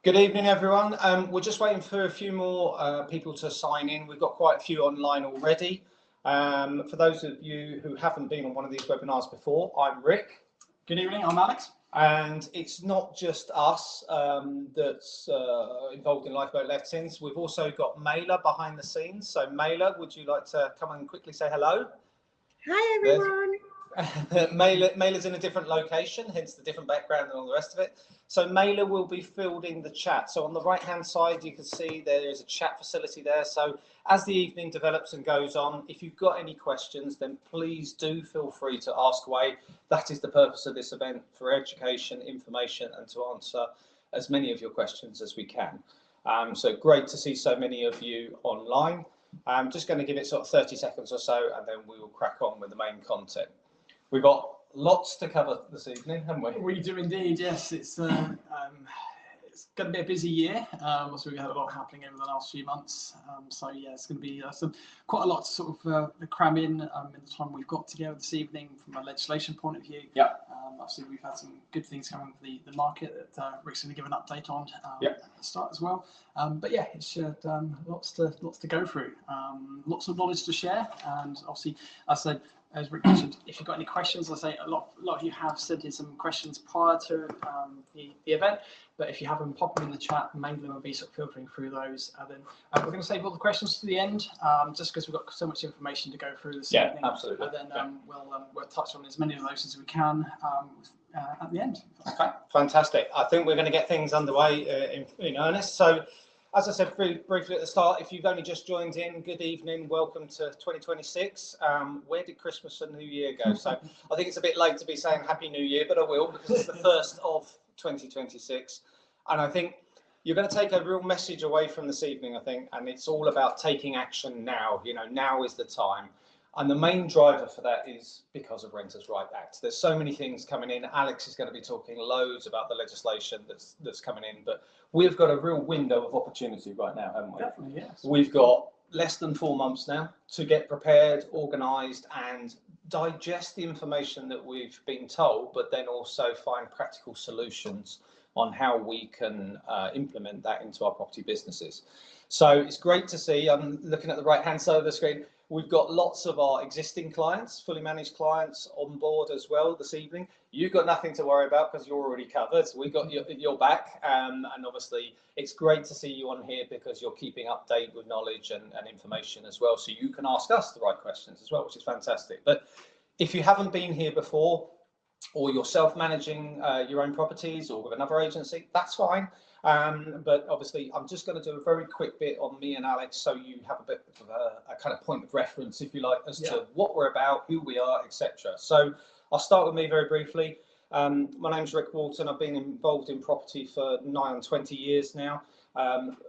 Good evening, everyone. We're just waiting for a few more people to sign in. We've got quite a few online already. For those of you who haven't been on one of these webinars before, I'm Rick. Good evening, I'm Alex. And it's not just us that's involved in Lifeboat Lettings. We've also got Mailer behind the scenes. So Mailer, would you like to come and quickly say hello? Hi, everyone. Mailer's in a different location, hence the different background and all the rest of it. So Mailer will be fielding the chat. So on the right hand side, you can see there is a chat facility there. So as the evening develops and goes on, if you've got any questions, then please do feel free to ask away. That is the purpose of this event, for education, information, and to answer as many of your questions as we can. So great to see so many of you online. I'm just going to give it sort of 30 seconds or so, and then we will crack on with the main content. We've got lots to cover this evening, haven't we? We do indeed, yes. It's going to be a busy year. So we've had a lot happening over the last few months. So yeah, it's going to be quite a lot to sort of cram in the time we've got together this evening from a legislation point of view. Yeah. Obviously, we've had some good things coming with the market that Rick's going to give an update on yep. at the start as well. But yeah, it's lots to go through, lots of knowledge to share, and obviously, as Rick mentioned, if you've got any questions, I say a lot of you have sent in some questions prior to the event, but if you have them, pop them in the chat, Mailer will be sort of filtering through those. And then we're going to save all the questions to the end, just because we've got so much information to go through this evening. Yeah, absolutely. And then we'll touch on as many of those as we can at the end. Okay, fantastic. I think we're going to get things underway in earnest. So, as I said briefly at the start, if you've only just joined in, good evening, welcome to 2026. Where did Christmas and New Year go? So I think it's a bit late to be saying Happy New Year, but I will, because it's the first of 2026. And I think you're going to take a real message away from this evening, I think, and it's all about taking action now. You know, now is the time. And the main driver for that is because of Renters' Rights Act. There's so many things coming in. Alex is going to be talking loads about the legislation that's coming in, but we've got a real window of opportunity right now, haven't we? Definitely, yes. We've got less than 4 months now to get prepared, organised, and digest the information that we've been told, but then also find practical solutions on how we can implement that into our property businesses. So it's great to see, I'm looking at the right-hand side of the screen, we've got lots of our existing clients, fully managed clients on board as well this evening. You've got nothing to worry about because you're already covered. We've got your back, and obviously it's great to see you on here because you're keeping update with knowledge and information as well, so you can ask us the right questions as well, which is fantastic. But if you haven't been here before, or you're self-managing your own properties or with another agency, that's fine. But obviously, I'm just going to do a very quick bit on me and Alex, so you have a bit of a kind of point of reference, if you like, as to what we're about, who we are, etc. So I'll start with me very briefly. My name's Rick Walton. I've been involved in property for nigh on 20 years now.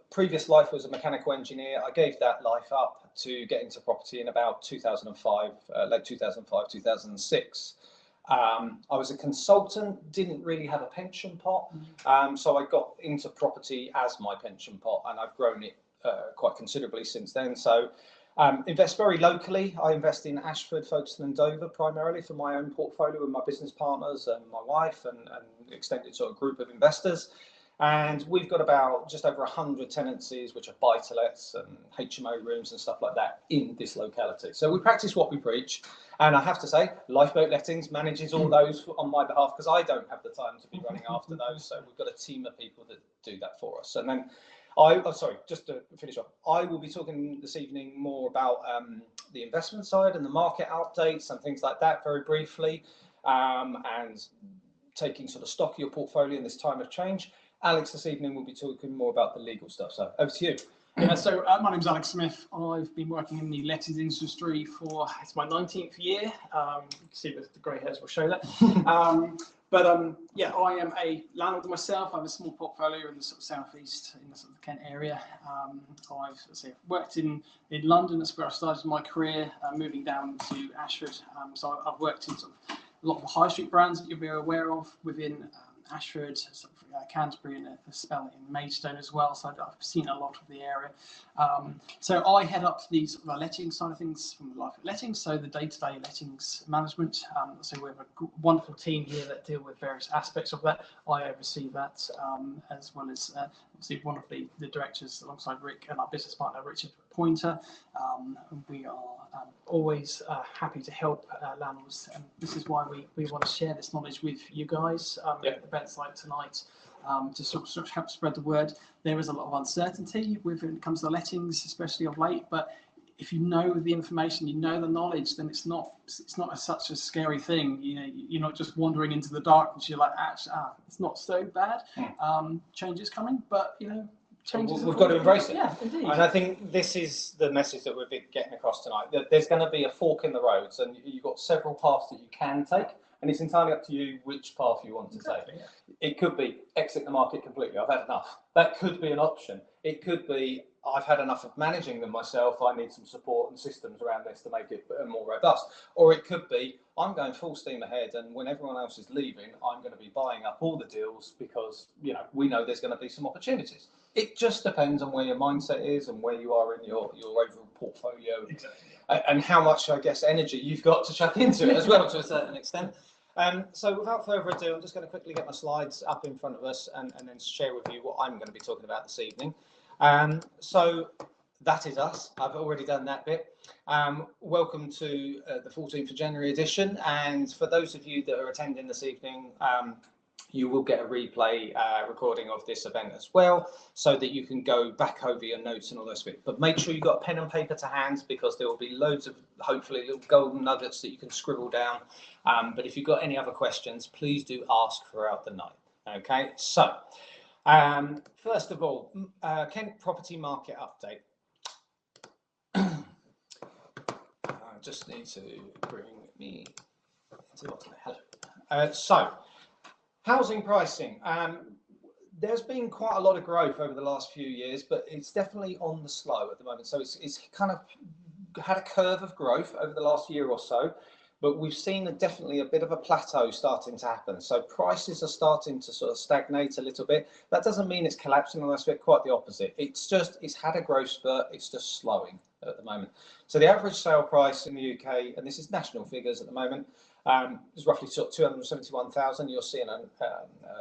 Previous life was a mechanical engineer. I gave that life up to get into property in about 2005, late 2005, 2006. I was a consultant, didn't really have a pension pot, so I got into property as my pension pot, and I've grown it quite considerably since then. So invest very locally. I invest in Ashford, Folkestone and Dover primarily for my own portfolio with my business partners and my wife and extended sort of group of investors. And we've got about just over 100 tenancies, which are buy-to-lets and HMO rooms and stuff like that in this locality. So we practice what we preach. And I have to say, Lifeboat Lettings manages all those on my behalf because I don't have the time to be running after those. So we've got a team of people that do that for us. And then just to finish off, I will be talking this evening more about the investment side and the market updates and things like that very briefly, and taking sort of stock of your portfolio in this time of change. Alex this evening will be talking more about the legal stuff. So over to you. Yeah, so my name's Alex Smith. I've been working in the lettings industry for, it's my 19th year. You can see the grey hairs will show that. Yeah, I am a landlord myself. I have a small portfolio in the sort of southeast, in the sort of Kent area. I've worked in London. That's where I started my career, moving down to Ashford. So I've worked in sort of a lot of the high street brands that you'll be aware of within Ashford, sort of, Canterbury, and a spell in Maidstone as well. So I've seen a lot of the area. So I head up these lettings side of things from the life of lettings, so the day-to-day lettings management. So we have a wonderful team here that deal with various aspects of that. I oversee that, as well as obviously one of the directors alongside Rick and our business partner Richard Pointer. We are always happy to help landlords, and this is why we want to share this knowledge with you guys at events like tonight, to sort of help spread the word. There is a lot of uncertainty when it comes to lettings, especially of late, but if you know the information, you know the knowledge, then it's not such a scary thing. You know, you're not just wandering into the darkness. You're like, actually, it's not so bad. Change is coming, but you know, we've got to embrace it. Yeah, indeed. And I think this is the message that we're getting across tonight. That there's going to be a fork in the roads, and you've got several paths that you can take, and it's entirely up to you which path you want to take. Yeah. It could be exit the market completely. I've had enough. That could be an option. It could be I've had enough of managing them myself. I need some support and systems around this to make it more robust. Or it could be I'm going full steam ahead, and when everyone else is leaving, I'm going to be buying up all the deals because we know there's going to be some opportunities. It just depends on where your mindset is and where you are in your overall portfolio, Exactly. And how much, I guess, energy you've got to chuck into it as well, to a certain extent. So without further ado, I'm just going to quickly get my slides up in front of us and then share with you what I'm going to be talking about this evening. So that is us. I've already done that bit. Welcome to the 14th of January edition. And for those of you that are attending this evening, you will get a replay recording of this event as well, so that you can go back over your notes and all those bits. But make sure you've got a pen and paper to hand, because there will be loads of, hopefully, little golden nuggets that you can scribble down. But if you've got any other questions, please do ask throughout the night. Okay, so first of all, Kent property market update. I just need to bring me to hello. So housing pricing. There's been quite a lot of growth over the last few years, but it's definitely on the slow at the moment. So it's kind of had a curve of growth over the last year or so, but we've seen definitely a bit of a plateau starting to happen. So prices are starting to sort of stagnate a little bit. That doesn't mean it's collapsing on this bit, quite the opposite. It's had a growth spurt, it's just slowing at the moment. So the average sale price in the UK, and this is national figures at the moment, is roughly sort of 271,000. You'll see in a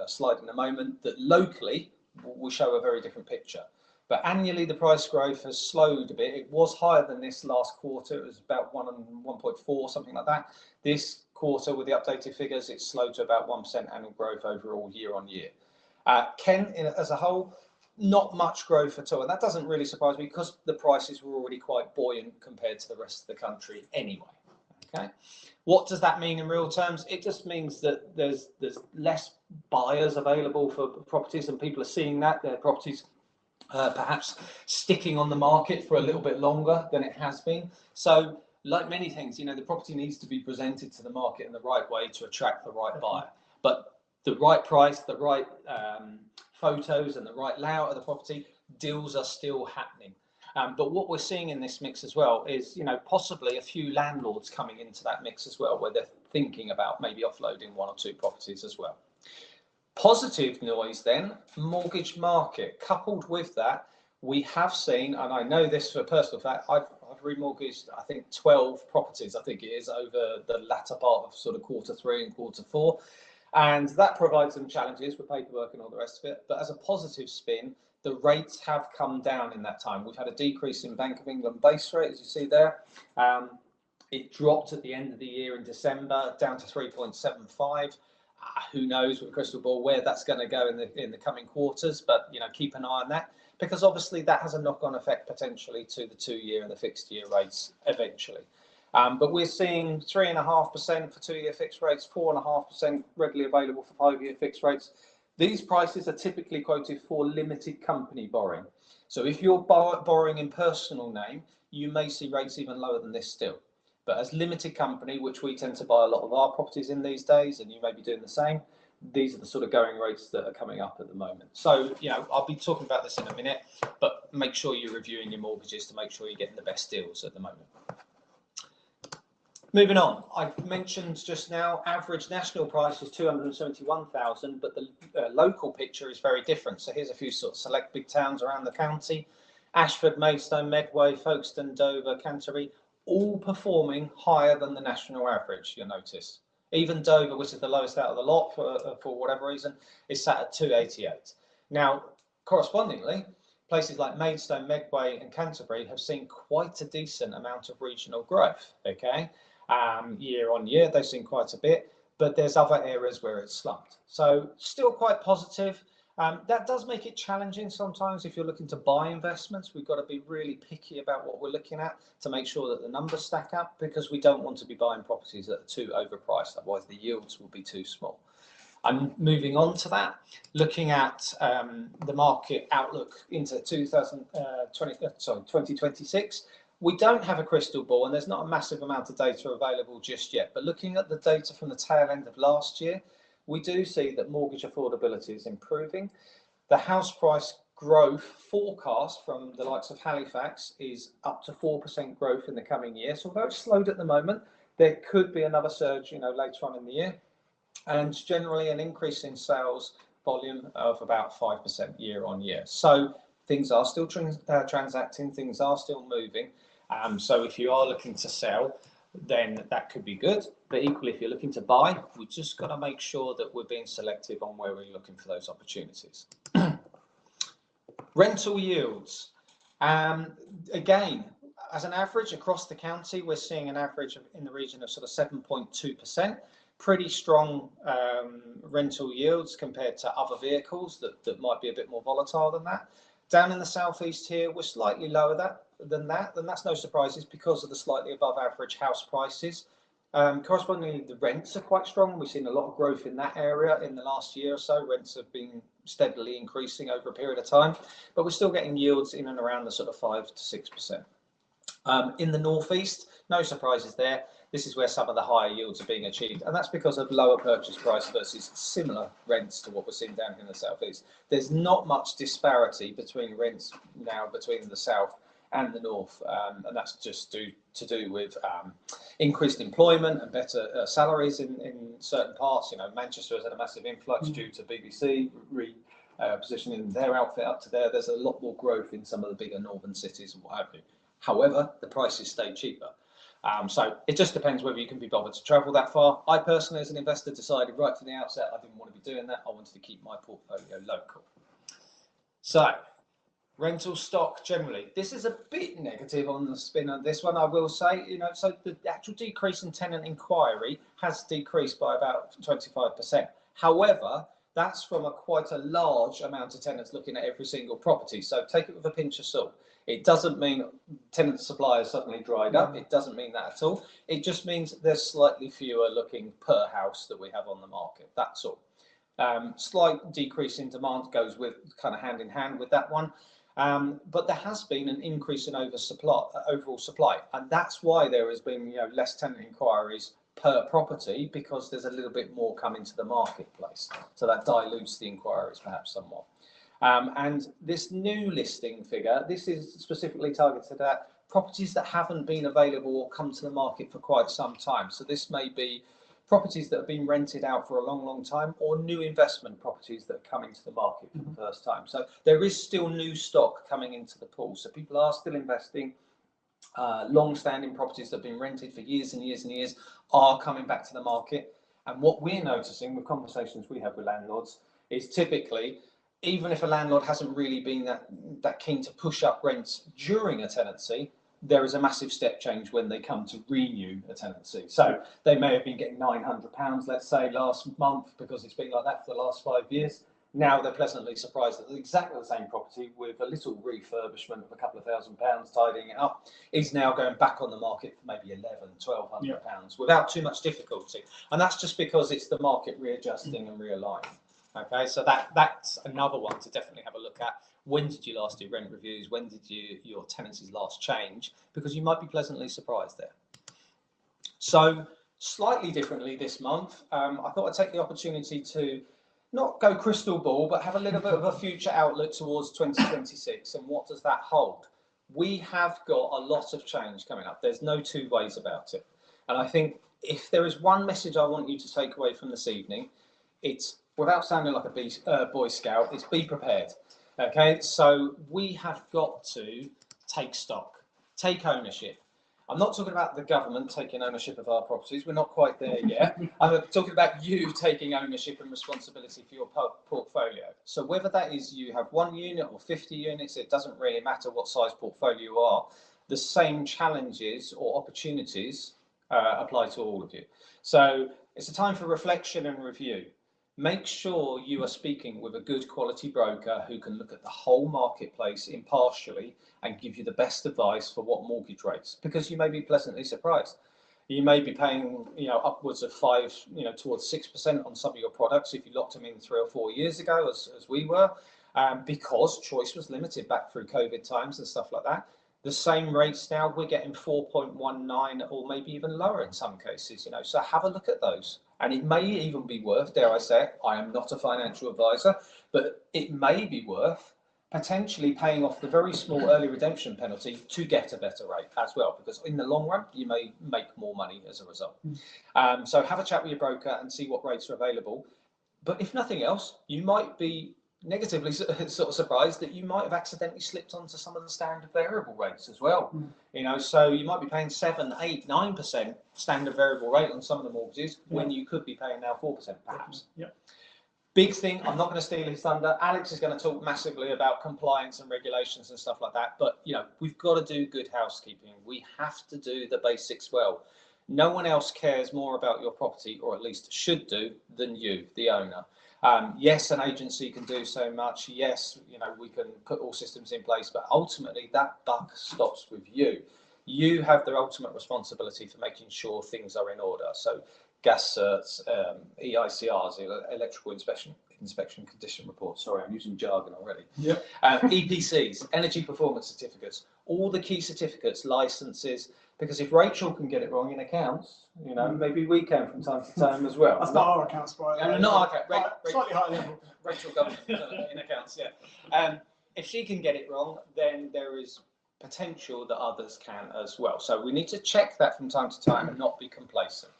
slide in a moment that locally will show a very different picture. But annually, the price growth has slowed a bit. It was higher than this last quarter. It was about 1.4, something like that. This quarter, with the updated figures, it's slowed to about 1% annual growth overall year on year. Kent, as a whole, not much growth at all. And that doesn't really surprise me, because the prices were already quite buoyant compared to the rest of the country anyway. Okay. What does that mean in real terms? It just means that there's less buyers available for properties, and people are seeing that their properties perhaps sticking on the market for a little bit longer than it has been. So like many things, the property needs to be presented to the market in the right way to attract the right buyer. But the right price, the right photos and the right layout of the property, deals are still happening. But what we're seeing in this mix as well is, possibly a few landlords coming into that mix as well, where they're thinking about maybe offloading one or two properties as well. Positive noise then, mortgage market. Coupled with that, we have seen, and I know this for a personal fact, I've remortgaged, I think, 12 properties, I think it is, over the latter part of sort of Q3 and Q4. And that provides some challenges with paperwork and all the rest of it. But as a positive spin, the rates have come down in that time. We've had a decrease in Bank of England base rate, as you see there. It dropped at the end of the year in December down to 3.75. Who knows with a crystal ball where that's going to go in the coming quarters, but keep an eye on that, because obviously that has a knock-on effect potentially to the 2-year and the fixed year rates eventually. But we're seeing 3.5% for 2-year fixed rates, 4.5% readily available for 5-year fixed rates. These prices are typically quoted for limited company borrowing. So if you're borrowing in personal name, you may see rates even lower than this still. But as limited company, which we tend to buy a lot of our properties in these days, and you may be doing the same, these are the sort of going rates that are coming up at the moment. So, I'll be talking about this in a minute, but make sure you're reviewing your mortgages to make sure you're getting the best deals at the moment. Moving on, I mentioned just now, average national price is 271,000, but the local picture is very different. So here's a few sort of select big towns around the county: Ashford, Maidstone, Medway, Folkestone, Dover, Canterbury, all performing higher than the national average, you'll notice. Even Dover, which is the lowest out of the lot for whatever reason, is sat at 288. Now, correspondingly, places like Maidstone, Medway and Canterbury have seen quite a decent amount of regional growth, okay? Year on year, they've seen quite a bit, but there's other areas where it's slumped. So still quite positive. That does make it challenging sometimes if you're looking to buy investments. We've got to be really picky about what we're looking at to make sure that the numbers stack up, because we don't want to be buying properties that are too overpriced, otherwise the yields will be too small. And moving on to that, looking at the market outlook into 2026, we don't have a crystal ball and there's not a massive amount of data available just yet. But looking at the data from the tail end of last year, we do see that mortgage affordability is improving. The house price growth forecast from the likes of Halifax is up to 4% growth in the coming year. So although it's slowed at the moment, there could be another surge, later on in the year. And generally an increase in sales volume of about 5% year on year. So things are still transacting, things are still moving. So if you are looking to sell, then that could be good. But equally, if you're looking to buy, we've just got to make sure that we're being selective on where we're looking for those opportunities. Rental yields. Again, as an average across the county, we're seeing an average in the region of sort of 7.2%. Pretty strong rental yields compared to other vehicles that might be a bit more volatile than that. Down in the southeast here, we're slightly lower than that, and that's no surprises because of the slightly above average house prices. Correspondingly, the rents are quite strong. We've seen a lot of growth in that area in the last year or so. Rents have been steadily increasing over a period of time, but we're still getting yields in and around the sort of 5 to 6%. In the northeast, no surprises there. This is where some of the higher yields are being achieved, and that's because of lower purchase price versus similar rents to what we're seeing down here in the southeast. There's not much disparity between rents now between the south and the north, and that's just to do with increased employment and better salaries in certain parts. Manchester has had a massive influx due to BBC positioning their outfit up to there. There's a lot more growth in some of the bigger northern cities and what have you. However, the prices stay cheaper. So it just depends whether you can be bothered to travel that far. I personally, as an investor, decided right from the outset I didn't want to be doing that. I wanted to keep my portfolio local. So rental stock generally, this is a bit negative on the spin on this one, I will say. So the actual decrease in tenant inquiry has decreased by about 25%. However, that's from quite a large amount of tenants looking at every single property. So take it with a pinch of salt. It doesn't mean tenant supply has suddenly dried up. It doesn't mean that at all. It just means there's slightly fewer looking per house that we have on the market. That's all. Slight decrease in demand goes with kind of hand in hand with that one. But there has been an increase in overall supply, and that's why there has been less tenant inquiries per property, because there's a little bit more coming to the marketplace. So that dilutes the inquiries perhaps somewhat. And this new listing figure, this is specifically targeted at properties that haven't been available or come to the market for quite some time. So this may be properties that have been rented out for a long, long time, or new investment properties that are coming to the market for the first time. So there is still new stock coming into the pool. So people are still investing. Long-standing properties that have been rented for years and years and years are coming back to the market. And what we're noticing with conversations we have with landlords is typically, even if a landlord hasn't really been that keen to push up rents during a tenancy, there is a massive step change when they come to renew a tenancy. So they may have been getting £900, let's say, last month, because it's been like that for the last 5 years. Now they're pleasantly surprised that exactly the same property, with a little refurbishment of a couple of £1,000 tidying it up, is now going back on the market for maybe £1,100–1,200 without too much difficulty. And that's just because it's the market readjusting and realigning. Okay, so that's another one to definitely have a look at. When did you last do rent reviews? When did your tenancies last change? Because you might be pleasantly surprised there. So slightly differently this month, I thought I'd take the opportunity to not go crystal ball, but have a little bit of a future outlook towards 2026. And what does that hold? We have got a lot of change coming up. There's no two ways about it. And I think if there is one message I want you to take away from this evening, it's, without sounding like a Boy Scout, it's be prepared. Okay, so we have got to take stock, take ownership. I'm not talking about the government taking ownership of our properties. We're not quite there yet. I'm talking about you taking ownership and responsibility for your portfolio. So whether that is you have 1 unit or 50 units, it doesn't really matter what size portfolio you are. The same challenges or opportunities apply to all of you. So it's a time for reflection and review. Make sure you are speaking with a good quality broker who can look at the whole marketplace impartially and give you the best advice for what mortgage rates, because you may be pleasantly surprised. You may be paying, upwards of 5, towards 6% on some of your products if you locked them in 3 or 4 years ago, as we were, because choice was limited back through COVID times and stuff like that. The same rates now, we're getting 4.19 or maybe even lower in some cases, so have a look at those. And it may even be worth, dare I say, I am not a financial advisor, but it may be worth potentially paying off the very small early redemption penalty to get a better rate as well, because in the long run, you may make more money as a result. So have a chat with your broker and see what rates are available. But if nothing else, you might be negatively sort of surprised that you might have accidentally slipped onto some of the standard variable rates as well. So you might be paying 7, 8, 9% standard variable rate on some of the mortgages when you could be paying now 4% perhaps. Big thing, I'm not going to steal his thunder. Alex is going to talk massively about compliance and regulations and stuff like that. But we've got to do good housekeeping. We have to do the basics well. No one else cares more about your property, or at least should do, than you, the owner. Yes, an agency can do so much. Yes, we can put all systems in place, but ultimately that buck stops with you. You have the ultimate responsibility for making sure things are in order. So gas certs, EICRs, electrical inspection condition reports. Sorry, I'm using jargon already. EPCs, energy performance certificates, all the key certificates, licenses. Because if Rachel can get it wrong in accounts, maybe we can from time to time as well. That's not our accounts, by the way. Not our account. Slightly higher level. Rachel government in accounts, if she can get it wrong, then there is potential that others can as well. So we need to check that from time to time and not be complacent.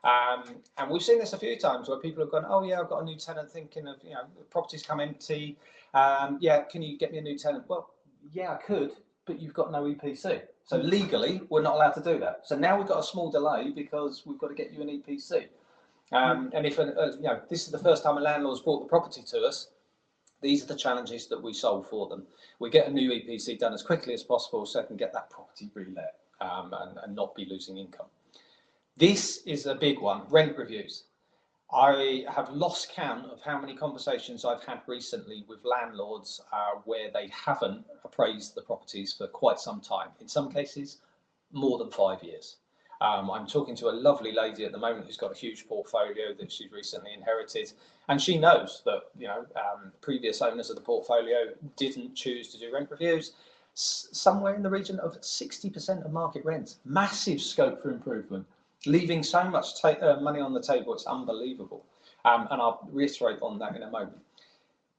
And we've seen this a few times where people have gone, oh yeah, I've got a new tenant, thinking of, the property's come empty. Can you get me a new tenant? Well, yeah, I could, but you've got no EPC. So legally, we're not allowed to do that. So now we've got a small delay because we've got to get you an EPC. And if this is the first time a landlord's brought the property to us, these are the challenges that we solve for them. We get a new EPC done as quickly as possible so they can get that property relet and not be losing income. This is a big one, rent reviews. I have lost count of how many conversations I've had recently with landlords where they haven't appraised the properties for quite some time. In some cases, more than 5 years. I'm talking to a lovely lady at the moment who's got a huge portfolio that she's recently inherited, and she knows that previous owners of the portfolio didn't choose to do rent reviews. Somewhere in the region of 60% of market rents, massive scope for improvement. Leaving so much money on the table, it's unbelievable. And I'll reiterate on that in a moment.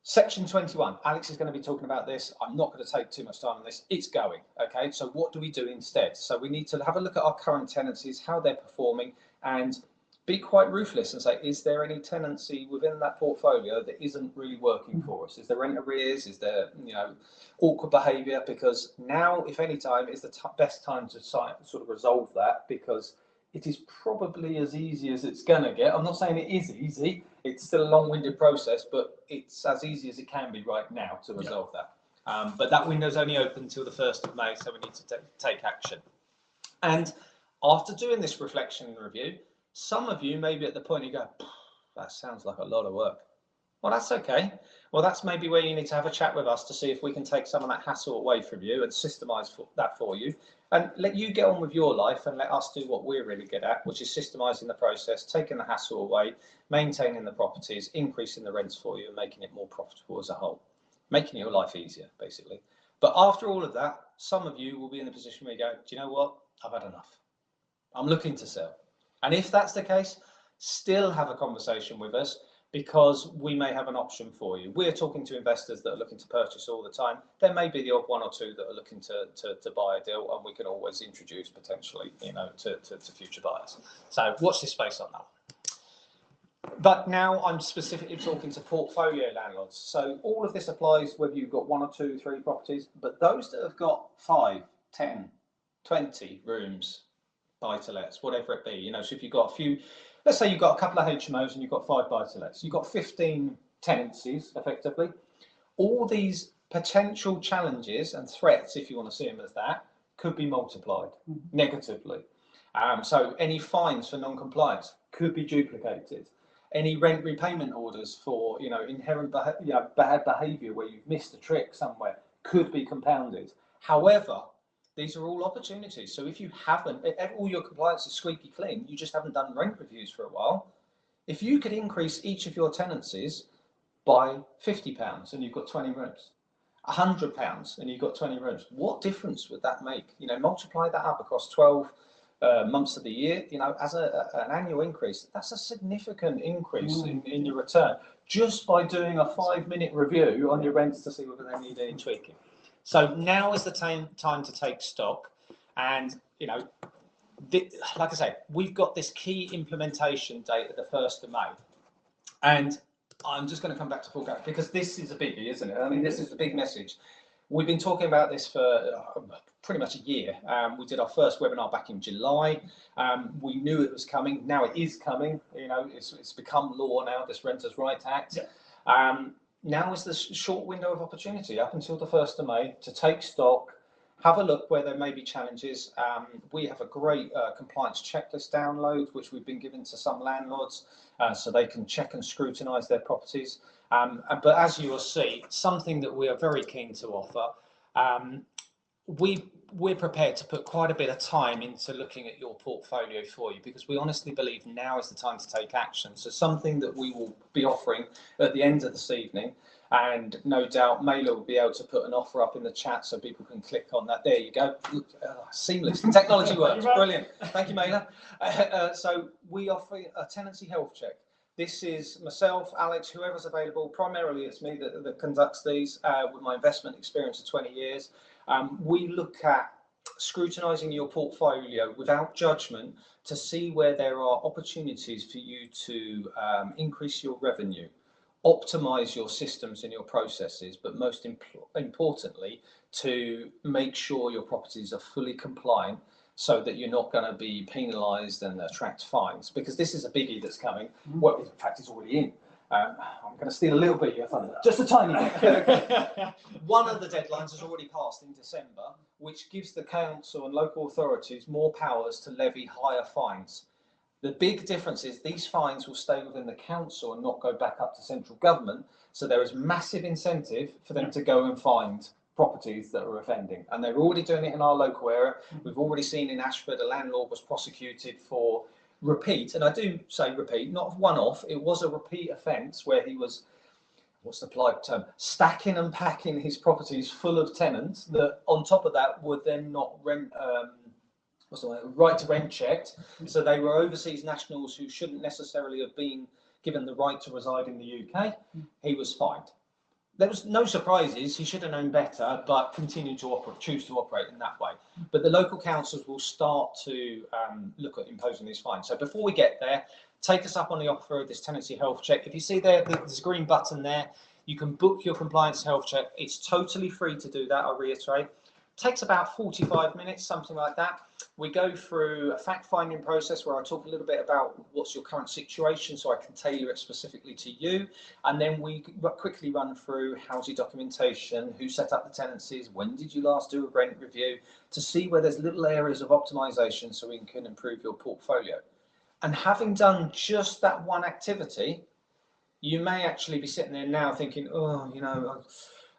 Section 21, Alex is going to be talking about this. I'm not going to take too much time on this. It's going, okay? So what do we do instead? So we need to have a look at our current tenancies, how they're performing, and be quite ruthless and say, is there any tenancy within that portfolio that isn't really working for us? Is there rent arrears? Is there, awkward behaviour? Because now, if any time, is the best time to sort of resolve that, because it is probably as easy as it's going to get. I'm not saying it is easy. It's still a long-winded process, but it's as easy as it can be right now to resolve that. But that window's only open until the 1st of May, so we need to take action. And after doing this reflection and review, some of you may be at the point you go, that sounds like a lot of work. Well, that's okay. Well, that's maybe where you need to have a chat with us to see if we can take some of that hassle away from you and systemize that for you, and let you get on with your life and let us do what we're really good at, which is systemizing the process, taking the hassle away, maintaining the properties, increasing the rents for you and making it more profitable as a whole, making your life easier, basically. But after all of that, some of you will be in a position where you go, do you know what? I've had enough. I'm looking to sell. And if that's the case, still have a conversation with us, because we may have an option for you. We're talking to investors that are looking to purchase all the time. There may be the odd one or two that are looking to buy a deal, and we can always introduce potentially, to future buyers. So watch this space on that one. But now I'm specifically talking to portfolio landlords. So all of this applies whether you've got 1 or 2, 3 properties, but those that have got 5, 10, 20 rooms, buy-to-lets, whatever it be, so if you've got a few, let's say you've got a couple of HMOs and you've got 5 buy-to-lets, you've got 15 tenancies effectively. All these potential challenges and threats, if you want to see them as that, could be multiplied negatively. So any fines for non-compliance could be duplicated. Any rent repayment orders for inherent bad behaviour where you've missed a trick somewhere could be compounded. However, these are all opportunities. So if you haven't, if all your compliance is squeaky clean, you just haven't done rent reviews for a while. If you could increase each of your tenancies by £50 and you've got 20 rooms, £100 and you've got 20 rooms, what difference would that make? Multiply that up across 12 months of the year, as an annual increase. That's a significant increase in your return just by doing a 5-minute review on your rents to see whether they need any tweaking. So now is the time to take stock, and like I say, we've got this key implementation date at the 1st of May, and I'm just going to come back to full gap because this is a biggie, isn't it? I mean, this is the big message. We've been talking about this for pretty much a year. We did our first webinar back in July. We knew it was coming. Now it is coming. It's become law now, this Renters' Rights Act. Yeah. Now is the short window of opportunity up until the 1st of May to take stock, have a look where there may be challenges. We have a great compliance checklist download, which we've been given to some landlords so they can check and scrutinise their properties. But as you will see, something that we are very keen to offer, we're prepared to put quite a bit of time into looking at your portfolio for you, because we honestly believe now is the time to take action. So something that we will be offering at the end of this evening, and no doubt Mailer will be able to put an offer up in the chat so people can click on that. There you go. Seamless. The technology works. Brilliant. Thank you, Mailer. So we offer a tenancy health check. This is myself, Alex, whoever's available. Primarily it's me that conducts these with my investment experience of 20 years. We look at scrutinising your portfolio without judgment to see where there are opportunities for you to increase your revenue, optimise your systems and your processes, but most importantly, to make sure your properties are fully compliant so that you're not going to be penalised and attract fines, because this is a biggie that's coming. Well, in fact, it's already in. I'm going to steal a little bit of your thunder, just a tiny bit. One of the deadlines has already passed in December, which gives the council and local authorities more powers to levy higher fines. The big difference is these fines will stay within the council and not go back up to central government. So there is massive incentive for them to go and find properties that are offending, and they're already doing it in our local area. We've already seen in Ashford a landlord was prosecuted for repeat, and I do say repeat, not one-off. It was a repeat offence where he was, what's the polite term, stacking and packing his properties full of tenants that on top of that would then not rent, right to rent checked. So they were overseas nationals who shouldn't necessarily have been given the right to reside in the UK. He was fined. There was no surprises. He should have known better, but continued to choose to operate in that way. But the local councils will start to look at imposing these fines. So before we get there, take us up on the offer of this tenancy health check. If you see there's a green button there, you can book your compliance health check. It's totally free to do that, I'll reiterate. Takes about 45 minutes, something like that. We go through a fact-finding process where I talk a little bit about what's your current situation so I can tailor it specifically to you. And then we quickly run through how's your documentation, who set up the tenancies, when did you last do a rent review, to see where there's little areas of optimization so we can improve your portfolio. And having done just that one activity, you may actually be sitting there now thinking, oh,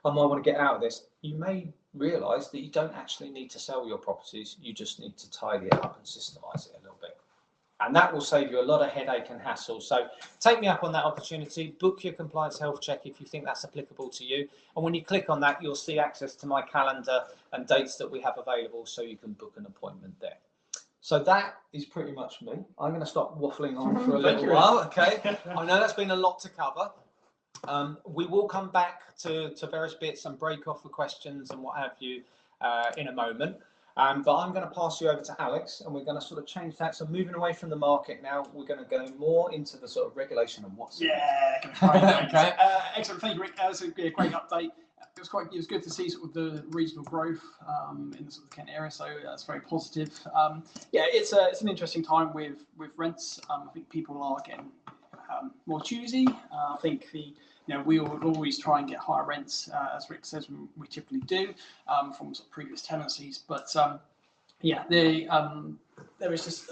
I might want to get out of this. You may realise that you don't actually need to sell your properties, you just need to tidy it up and systemize it a little bit. And that will save you a lot of headache and hassle. So take me up on that opportunity, book your compliance health check if you think that's applicable to you. And when you click on that, you'll see access to my calendar and dates that we have available so you can book an appointment there. So that is pretty much me. I'm going to stop waffling on for a Thank little you. while. Okay. I know that's been a lot to cover. We will come back to various bits and break off for questions and what have you in a moment. But I'm going to pass you over to Alex, and we're going to sort of change that. So moving away from the market now, we're going to go more into the sort of regulation and what's Okay. Excellent. Thank you, Rick. That's a great update. It was good to see sort of the regional growth in the sort of Kent area, so that's very positive. Yeah, it's an interesting time with rents. I think people are getting more choosy. I think we will always try and get higher rents, as Rick says, we typically do from sort of previous tenancies. But yeah, there is just,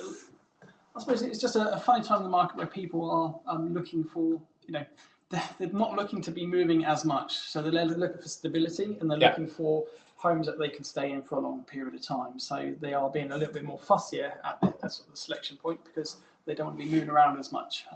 I suppose it's just a funny time in the market where people are looking for, they're not looking to be moving as much. So they're looking for stability, and they're looking for homes that they can stay in for a long period of time. So they are being a little bit more fussier at sort of the selection point, because they don't want to be moving around as much,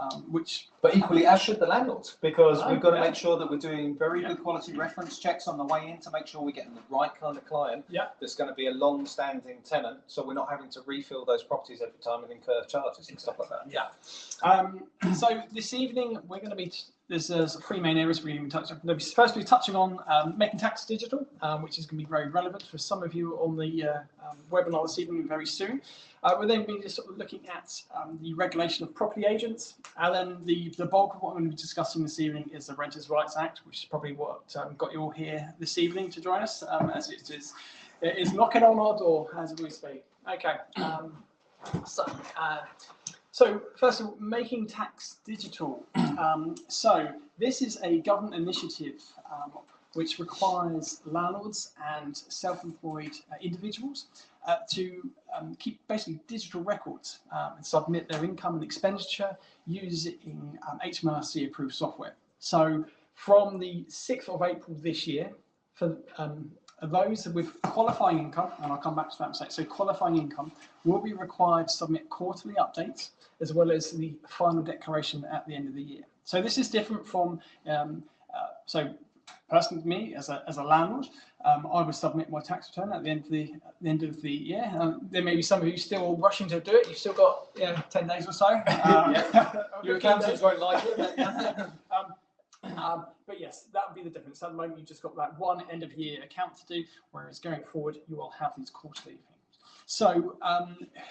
But equally, as should the landlords, because we've got to make sure that we're doing very good quality reference checks on the way in to make sure we're getting the right kind of client that's going to be a long-standing tenant, so we're not having to refill those properties every time and incur charges and stuff like that. Yeah. So this evening we're going to be, there's three main areas we're going to be touching on. First, we're touching on making tax digital, which is going to be very relevant for some of you on the webinar this evening very soon. We're then going to be sort of looking at the regulation of property agents, and then the bulk of what we're going to be discussing this evening is the Renters' Rights Act, which is probably what got you all here this evening to join us, as it is knocking on our door as we speak. Okay. So first of all, making tax digital. So this is a government initiative which requires landlords and self-employed individuals to keep basically digital records and submit their income and expenditure using HMRC approved software. So from the 6th of April this year, for those with qualifying income, and I'll come back to that in a sec, so qualifying income will be required to submit quarterly updates as well as the final declaration at the end of the year. So this is different from, so personally, me as a landlord, I would submit my tax return at the end of the year. There may be some of you still rushing to do it. You've still got 10 days or so. Your accountants won't like it. But yes, that would be the difference. At the moment, you've just got that one end of year account to do, whereas going forward, you will have these quarterly things. So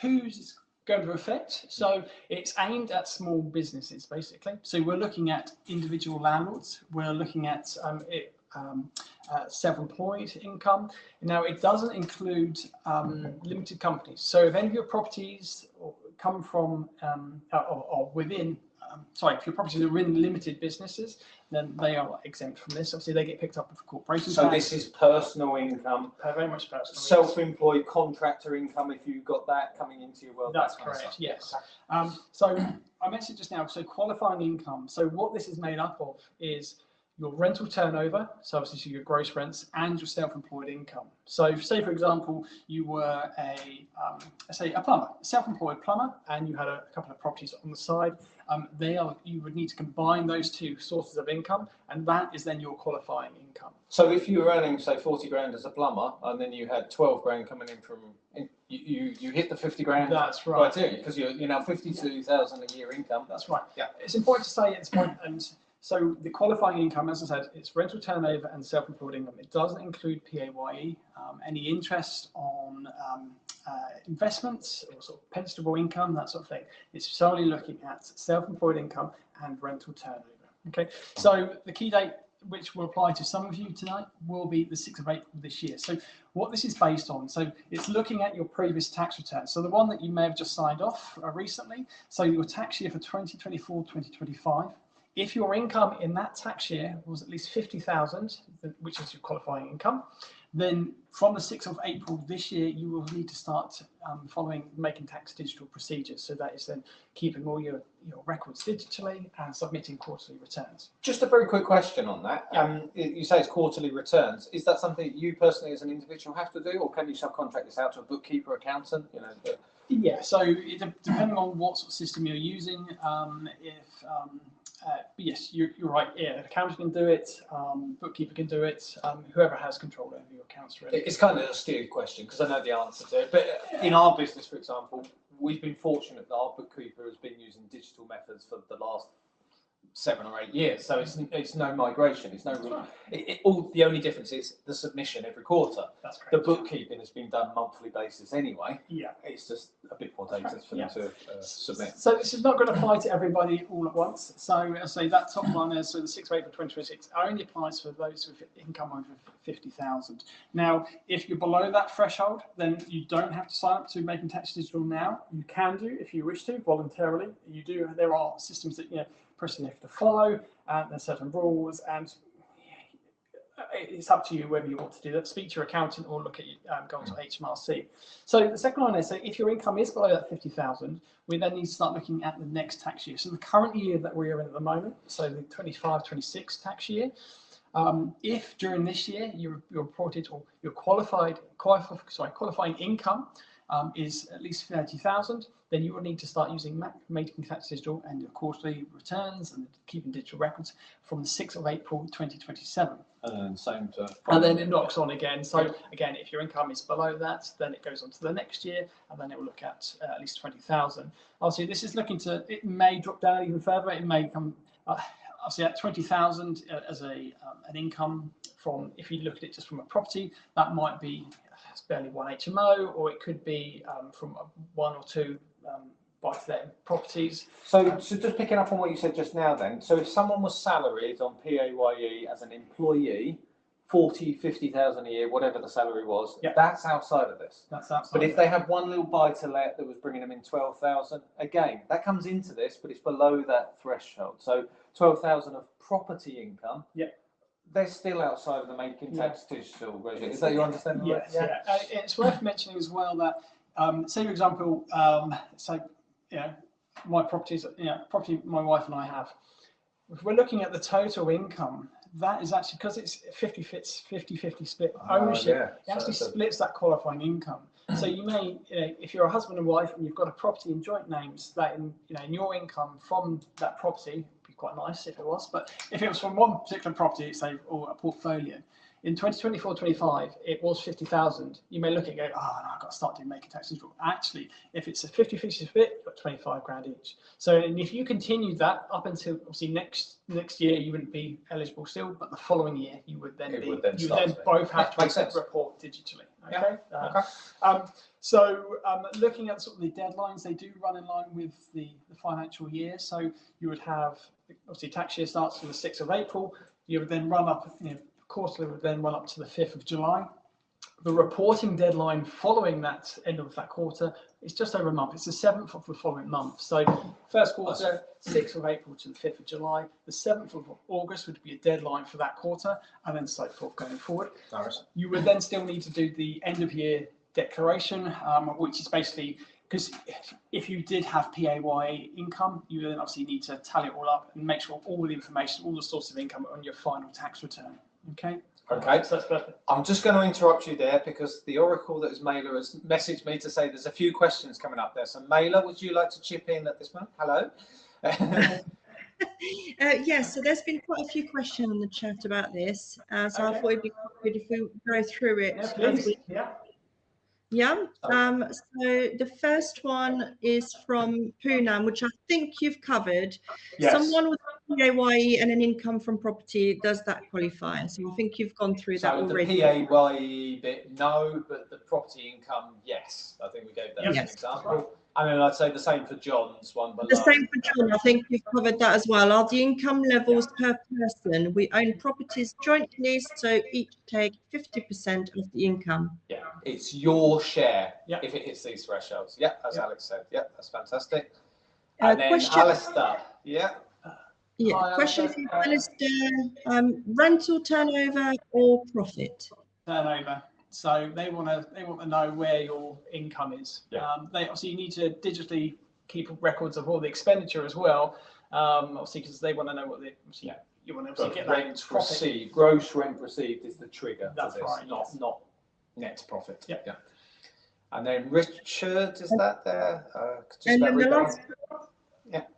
who's going to affect? So it's aimed at small businesses, basically. So we're looking at individual landlords. We're looking at self-employed income. Now, it doesn't include limited companies. So if any of your properties come from or within, if your properties are in limited businesses, then they are exempt from this. Obviously, they get picked up with corporation So tax. this is personal income, Very much personal. self-employed contractor income, if you've got that coming into your world. That's correct, yes. So I mentioned just now, so qualifying income. So what this is made up of is your rental turnover, so obviously your gross rents, and your self-employed income. So say, for example, you were a plumber, self-employed plumber, and you had a couple of properties on the side. You would need to combine those two sources of income, and that is then your qualifying income. So if you were earning, say, 40 grand as a plumber, and then you had 12 grand coming in from, you hit the 50 grand. That's right. Criteria, because you're now 52,000 a year income. That's right. Yeah. It's important to say at this point, and so the qualifying income, as I said, it's rental turnover and self-employed income. It doesn't include PAYE, any interest on investments or sort of pensionable income, that sort of thing. It's solely looking at self-employed income and rental turnover. Okay, so the key date which will apply to some of you tonight will be the 6th of April this year. So what this is based on, so it's looking at your previous tax return. So the one that you may have just signed off recently, so your tax year for 2024-2025, if your income in that tax year was at least 50,000, which is your qualifying income, then from the 6th of April this year, you will need to start following making tax digital procedures. So that is then keeping all your records digitally and submitting quarterly returns. Just a very quick question on that. You say it's quarterly returns. Is that something that you personally as an individual have to do, or can you subcontract this out to a bookkeeper, accountant? Yeah, so depending on what sort of system you're using, yes, you're right. Yeah, an accountant can do it, bookkeeper can do it, whoever has control over your accounts. Really, It's kind of a stupid question because I know the answer to it. But in our business, for example, we've been fortunate that our bookkeeper has been using digital methods for the last 7 or 8 years, so it's no migration. It's no. All the only difference is the submission every quarter. That's correct. The bookkeeping has been done monthly basis anyway. Yeah, it's just a bit more data for them to submit. So this is not going to apply to everybody all at once. So I say that top one is so the 6th of April 2026 only applies for those with income over 50,000. Now, if you're below that threshold, then you don't have to sign up to Making Tax Digital now. You can do if you wish to voluntarily. You do. There are systems that person you have to follow, and there's certain rules, and it's up to you whether you want to do that. Speak to your accountant or look at go to HMRC. So the second line is, so if your income is below that 50,000, we then need to start looking at the next tax year. So the current year that we're in at the moment, so the 25-26 tax year, if during this year you reported or your qualifying income is at least 30,000, then you will need to start using Making Tax Digital and your quarterly returns and keeping digital records from the 6th of April 2027. And then same to. And then it knocks on again. So again, if your income is below that, then it goes on to the next year, and then it will look at least 20,000. Obviously, this is looking to. It may drop down even further. It may come. Obviously, at 20,000 as an income from, if you look at it just from a property, that might be barely one HMO, or it could be from 1 or 2 buy-to-let properties. So just picking up on what you said just now then, so if someone was salaried on PAYE as an employee, 40, 50,000 a year, whatever the salary was, that's outside of this. That's outside. But if they have one little buy-to-let that was bringing them in 12,000, again, that comes into this, but it's below that threshold. So 12,000 of property income, they're still outside of the Making Tax Digital regime. Is that your understanding? Yes. Yeah. It's worth mentioning as well that, say for example, my properties, property my wife and I have. If we're looking at the total income, that is actually, because it's 50-50 split ownership, it actually splits that qualifying income. So you may, if you're a husband and wife and you've got a property in joint names, that in your income from that property, be quite nice if it was, but if it was from one particular property, say, or a portfolio, in 2024-25, it was 50,000. You may look at it and go, oh, no, I've got to start doing Making Tax Digital. Actually, if it's a 50-50 split, you've got 25 grand each. So, and if you continue that up until obviously next year, you wouldn't be eligible still, but the following year you would then both have to report digitally. Okay. Looking at sort of the deadlines, they do run in line with the financial year. So you would have, obviously, tax year starts from the 6th of April. You would then run up, quarterly would then run up to the 5th of July. The reporting deadline following that end of that quarter is just over a month. It's the 7th of the following month. So first quarter, 6th of April to the 5th of July. The 7th of August would be a deadline for that quarter, and then so forth going forward. Nice. You would then still need to do the end of year declaration, which is basically, because if you did have PAYE income, you then obviously need to tally it all up and make sure all the information, all the sources of income are on your final tax return. Okay. Okay. So that's perfect. I'm just going to interrupt you there because the Oracle that is Mailer has messaged me to say there's a few questions coming up there. So Mailer, would you like to chip in at this point? Hello. Yes, so there's been quite a few questions in the chat about this. So I thought it'd be good if we go through it. Yeah, please. So the first one is from Poonam, which I think you've covered. Yes. Someone with PAYE and an income from property, does that qualify? So I think you've gone through that already. The PAYE bit, no, but the property income, yes. I think we gave that as an example. And then I'd say the same for John's one below. The same for John. I think you've covered that as well. Are the income levels per person? We own properties jointly, so each take 50% of the income. Yeah, it's your share if it hits these thresholds. Yeah, as Alex said. Yeah, that's fantastic. And then Alistair. Question from Alistair. Rental turnover or profit? Turnover. So they want to know where your income is. They obviously, you need to digitally keep records of all the expenditure as well. Obviously, because they want to know what you want to get rent received. Gross rent received is the trigger. That's for this, right. Not net profit. Yeah. And then Richard, is that there? And then the last.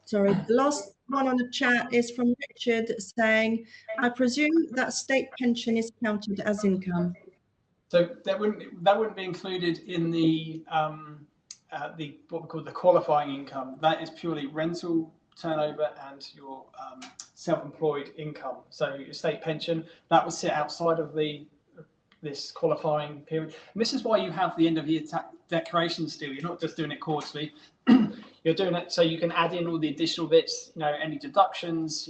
Sorry, the last one on the chat is from Richard saying, I presume that state pension is counted as income. So that wouldn't be included in the what we call the qualifying income. That is purely rental turnover and your self-employed income. So your state pension, that would sit outside of this qualifying period. And this is why you have the end of year declarations still. You're not just doing it quarterly. You're doing it so you can add in all the additional bits, any deductions,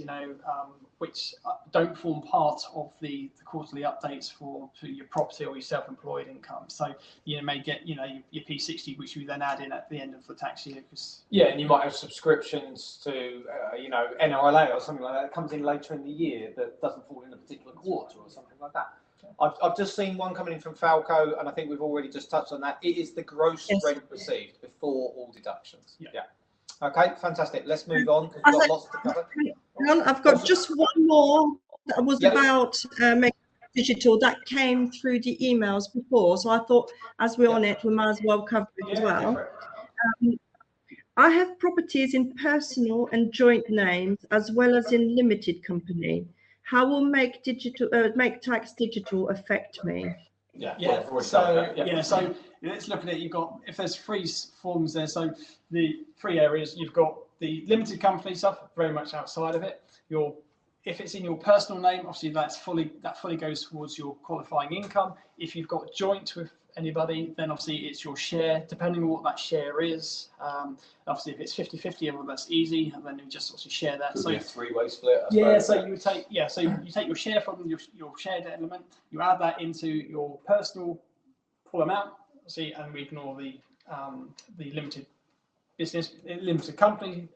which don't form part of the quarterly updates for your property or your self-employed income. So you may get, your P60, which you then add in at the end of the tax year. Yeah, and you might have subscriptions to, NRLA or something like that. It comes in later in the year that doesn't fall in a particular quarter or something like that. I've just seen one coming in from Falco, and I think we've already just touched on that. It is the gross rent received before all deductions. Yeah. Okay, fantastic. Let's move on because we've got lots to cover. I've got just one more that was about making digital that came through the emails before. So I thought, as we're on it, we might as well cover it as well. I have properties in personal and joint names as well as in limited company. How will make tax digital affect me? So let's look at it. You've got, if there's three forms there, so the three areas, you've got the limited company stuff, very much outside of it. If it's in your personal name, obviously that fully goes towards your qualifying income. If you've got joint with anybody, then obviously it's your share, depending on what that share is. Obviously, if it's 50-50, well, that's easy, and then you just obviously share that. So a three-way split. So you take your share from your shared element, you add that into your personal full amount, and we ignore the limited business, limited company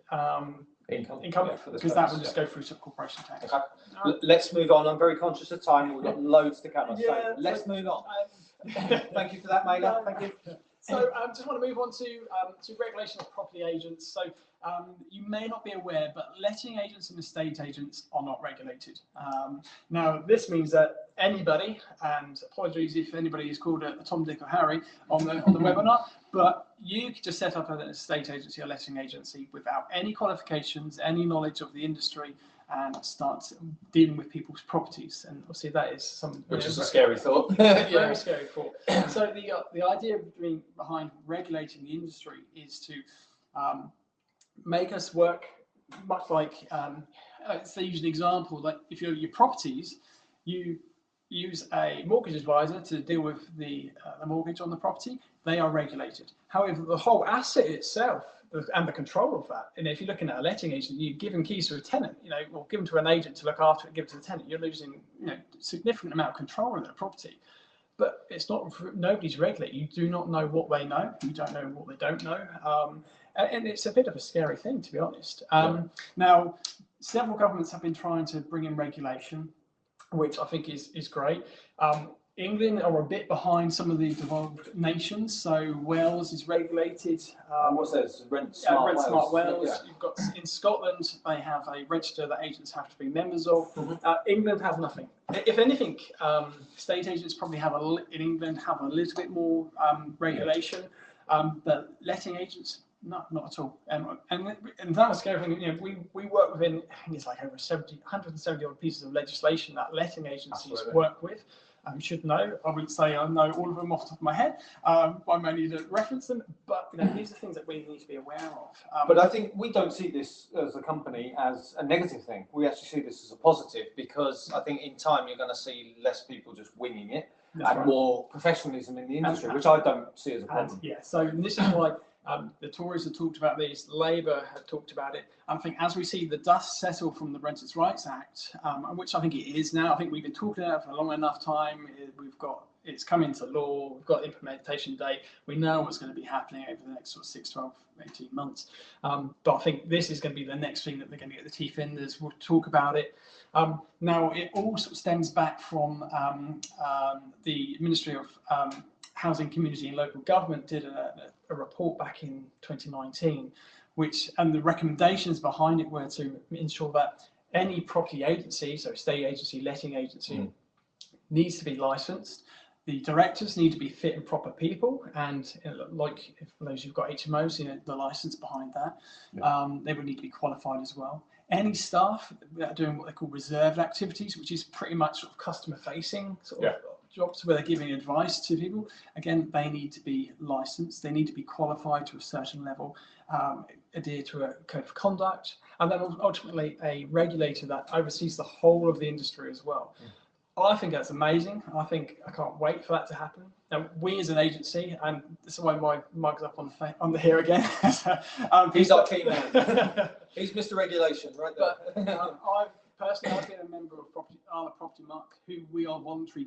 income because that will just go through corporation tax. Okay. Let's move on. I'm very conscious of time. We've got loads to cover. So let's move on. Thank you for that, Mela. Thank you. So I just want to move on to regulation of property agents. So you may not be aware, but letting agents and estate agents are not regulated. Now, this means that anybody, and apologies if anybody is called a Tom, Dick or Harry on the webinar, but you could just set up an estate agency or letting agency without any qualifications, any knowledge of the industry, and start dealing with people's properties. And obviously that is something which is a scary thought. Very scary thought. So the idea behind regulating the industry is to make us work much like, let's use an example, like if you're your properties, you use a mortgage advisor to deal with the mortgage on the property, they are regulated. However, the whole asset itself and the control of that, if you're looking at a letting agent, you're giving keys to a tenant, or give them to an agent to look after it, give it to the tenant, you're losing, significant amount of control of that property. But it's not, nobody's regulated. You do not know what they know. You don't know what they don't know. And it's a bit of a scary thing, to be honest. Now, several governments have been trying to bring in regulation, which I think is great. England are a bit behind some of the developed nations. So Wales is regulated. What's this? Rent Smart Wales. Yeah. You've got in Scotland, they have a register that agents have to be members of. England has nothing. If anything, estate agents probably in England have a little bit more regulation, but letting agents, not at all. And that was scary thing. We work within, I think it's like over 170 odd pieces of legislation that letting agencies work with. Should know. I wouldn't say I know all of them off the top of my head. I may need to reference them, but these are things that we need to be aware of. But I think we don't see this as a company as a negative thing. We actually see this as a positive, because I think in time you're going to see less people just winging it. That's and more professionalism in the industry, which I don't see as a problem. So this is why the Tories have talked about this, Labour have talked about it. I think as we see the dust settle from the Renters' Rights Act, which I think it is now, I think we've been talking about it for a long enough time. It's come into law, we've got implementation date, we know what's going to be happening over the next sort of 6, 12, 18 months. But I think this is going to be the next thing that they're going to get the teeth in. We'll talk about it. Now, it all sort of stems back from the Ministry of Housing, Community and Local Government did a report back in 2019, and the recommendations behind it were to ensure that any property agency, so estate agency, letting agency, needs to be licensed. The directors need to be fit and proper people, and like for those who've got HMOs, the license behind that, they would need to be qualified as well. Any staff that are doing what they call reserved activities, which is pretty much sort of customer facing sort of jobs where they're giving advice to people, again, they need to be licensed, they need to be qualified to a certain level, adhere to a code of conduct, and then ultimately a regulator that oversees the whole of the industry as well. I think that's amazing. I can't wait for that to happen. Now, we as an agency, and this is why my mug's up on the here again. He's our key man. He's Mr. Regulation, right there. But I've been a member of Property Mark, who we are voluntary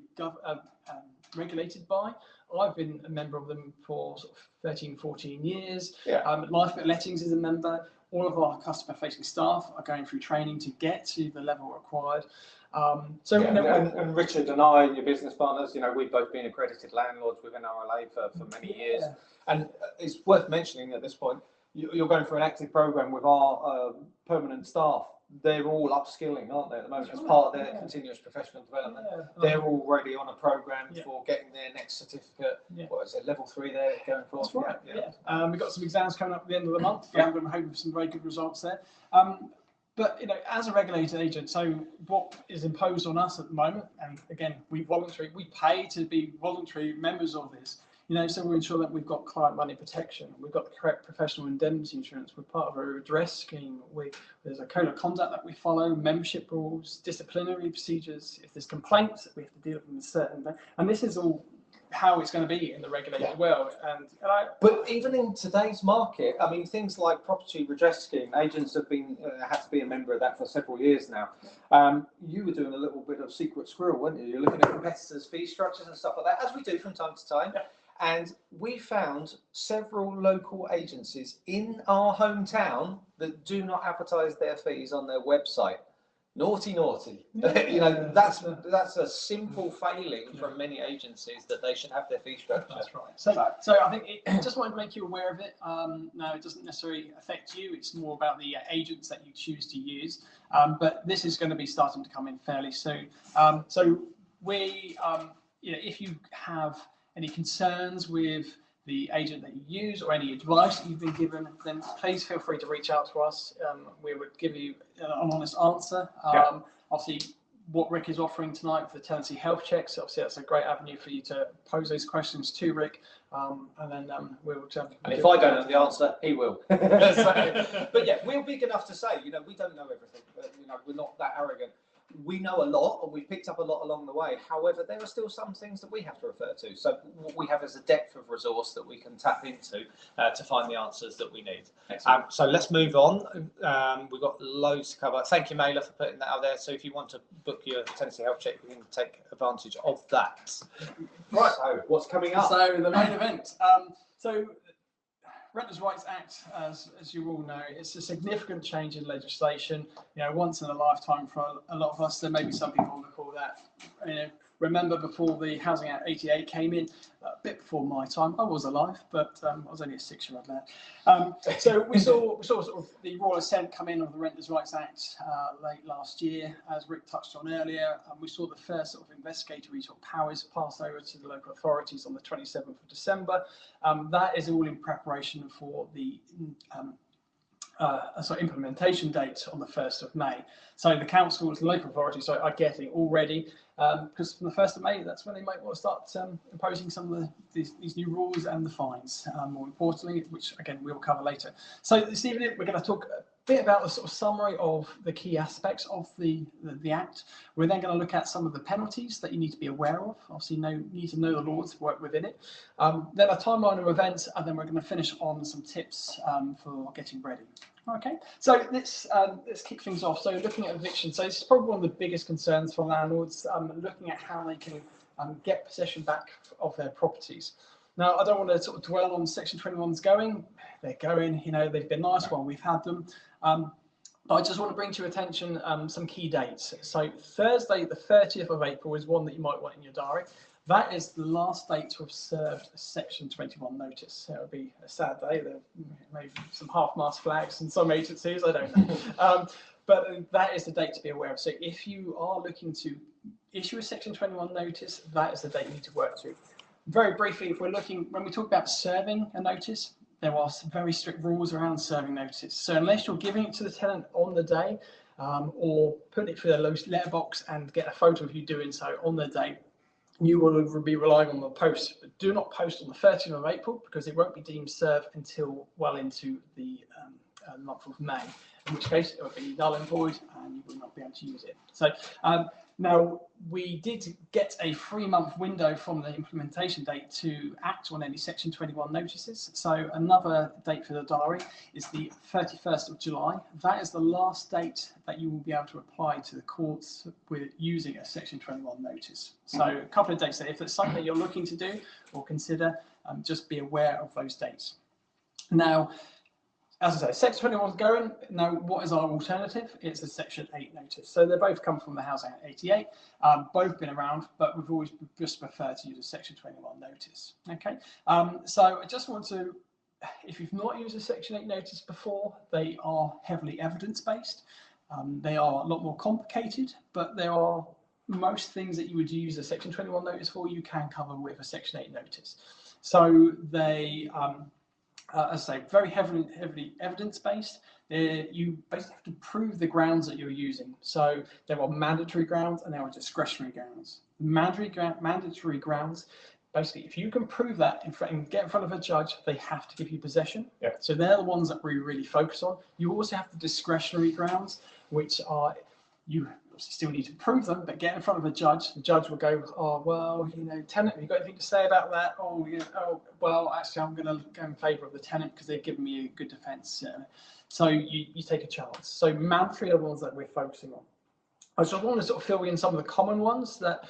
regulated by. I've been a member of them for sort of 13, 14 years. Life Lettings is a member. All of our customer-facing staff are going through training to get to the level required. And Richard and I, your business partners, we've both been accredited landlords within RLA for many years. And it's worth mentioning at this point, you're going through an active program with our permanent staff. They're all upskilling, aren't they, at the moment, as part of their continuous professional development. They're already on a program for getting their next certificate. What is it, level 3 they're going for? That's right. We've got some exams coming up at the end of the month. I'm hoping for some very good results there. But as a regulated agent, so what is imposed on us at the moment, and again, we pay to be voluntary members of this. So we ensure that we've got client money protection, we've got the correct professional indemnity insurance, we're part of a redress scheme, there's a code of conduct that we follow, membership rules, disciplinary procedures. If there's complaints, we have to deal with them in a certain way. And this is all how it's going to be in the regulated world. But even in today's market, I mean, things like property redress scheme, agents have been had to be a member of that for several years now. You were doing a little bit of secret squirrel, weren't you? You're looking at competitors' fee structures and stuff like that, as we do from time to time. And we found several local agencies in our hometown that do not advertise their fees on their website. Naughty. That's a simple failing from many agencies, that they should have their fee structure. That's right. So I think it just wanted to make you aware of it. No, it doesn't necessarily affect you. It's more about the agents that you choose to use. But this is going to be starting to come in fairly soon. So we, if you have any concerns with the agent that you use or any advice that you've been given, then please feel free to reach out to us. We would give you an honest answer. Obviously, what Rick is offering tonight for the tenancy health checks, obviously that's a great avenue for you to pose those questions to Rick, and then we'll. And if I don't know the answer, he will. But yeah, we're big enough to say, we don't know everything. We're not that arrogant. We know a lot, and we've picked up a lot along the way. However, there are still some things that we have to refer to. So what we have is a depth of resource that we can tap into to find the answers that we need. So let's move on. We've got loads to cover. Thank you, Mailer, for putting that out there. So if you want to book your tenancy health check, we can take advantage of that. Right. So what's coming up? So the main event. Renters' Rights Act, as you all know, it's a significant change in legislation. Once in a lifetime for a lot of us. There may be some people who call that. Remember before the Housing Act 88 came in, a bit before my time. I was alive, but I was only a 6-year-old lad. So we saw sort of the Royal Assent come in of the Renters' Rights Act late last year, as Rick touched on earlier. We saw the first sort of investigatory sort of powers passed over to the local authorities on the 27th of December. That is all in preparation for the implementation date on the 1st of May. So the councils and local authorities are getting all ready, because from the 1st of May, that's when they might want to start imposing some of these new rules and the fines, more importantly, which again we'll cover later. So this evening we're going to talk a bit about the sort of summary of the key aspects of the Act. We're then going to look at some of the penalties that you need to be aware of. Obviously, you need to know the laws to work within it. Then a timeline of events, and then we're going to finish on some tips for getting ready. Okay, so let's kick things off. So looking at eviction, so this is probably one of the biggest concerns for landlords, looking at how they can get possession back of their properties. Now, I don't want to sort of dwell on Section 21's going. They're going, they've been nice while we've had them. But I just want to bring to your attention some key dates. So Thursday, the 30th of April is one that you might want in your diary. That is the last date to have served a Section 21 notice. So it would be a sad day. There may be some half-mast flags in some agencies, I don't know. But that is the date to be aware of. So if you are looking to issue a Section 21 notice, that is the date you need to work to. Very briefly, if we're looking, when we talk about serving a notice, there are some very strict rules around serving notices. So unless you're giving it to the tenant on the day, or putting it through a letterbox and get a photo of you doing so on the day, you will be relying on the post. But do not post on the 30th of April, because it won't be deemed served until well into the month of May, in which case it will be null and void and you will not be able to use it. So now we did get a 3-month window from the implementation date to act on any Section 21 notices. So another date for the diary is the 31st of July. That is the last date that you will be able to apply to the courts with using a Section 21 notice. So a couple of dates there. If it's something that you're looking to do or consider, just be aware of those dates. Now, as I say, Section 21 is going. Now, what is our alternative? It's a Section 8 notice. So they both come from the Housing Act 88, both been around, but we've always just preferred to use a Section 21 notice. Okay, so I just want to, if you've not used a Section 8 notice before, they are heavily evidence-based. They are a lot more complicated, but there are most things that you would use a Section 21 notice for, you can cover with a Section 8 notice. So they, as I say, very heavily evidence-based. You basically have to prove the grounds that you're using. So there are mandatory grounds and there are discretionary grounds. Mandatory grounds, basically, if you can prove that and get in front of a judge, they have to give you possession. Yeah. So they're the ones that we really focus on. You also have the discretionary grounds, which are, you still need to prove them, but get in front of a judge. The judge will go, oh, well, you know, tenant, have you got anything to say about that? Oh, yeah, oh, well, actually, I'm going to go in favour of the tenant because they've given me a good defence. So you take a chance. So mandatory are the ones that we're focusing on. I just want to sort of fill in some of the common ones that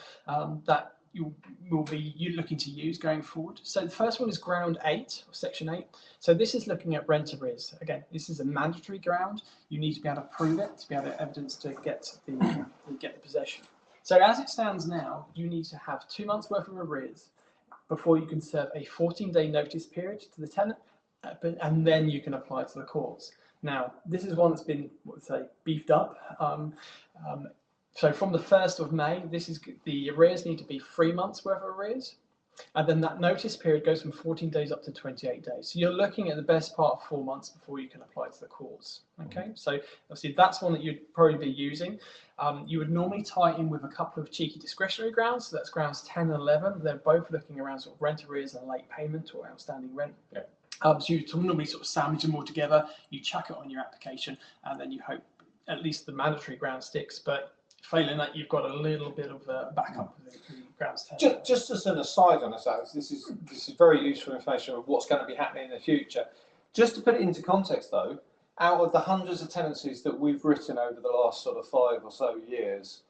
you will be looking to use going forward. So the first one is ground 8, or Section 8. So this is looking at rent arrears. Again, this is a mandatory ground. You need to be able to prove it, to be able to evidence to get the possession. So as it stands now, you need to have 2 months worth of arrears before you can serve a 14-day notice period to the tenant, and then you can apply to the courts. Now, this is one that's been, beefed up. So from the 1st of May, the arrears need to be 3 months worth of arrears. And then that notice period goes from 14 days up to 28 days. So you're looking at the best part of 4 months before you can apply to the courts. Okay, so obviously that's one that you'd probably be using. You would normally tie in with a couple of cheeky discretionary grounds. So that's grounds 10 and 11. They're both looking around sort of rent arrears and late payment or outstanding rent. Yeah. So you normally sort of sandwich them all together. You chuck it on your application, and then you hope at least the mandatory ground sticks. But failing that, you've got a little bit of backup with the grounds. Just as an aside on this, Alex, this is very useful information of what's going to be happening in the future. Just to put it into context, though, out of the hundreds of tenancies that we've written over the last sort of 5 or so years,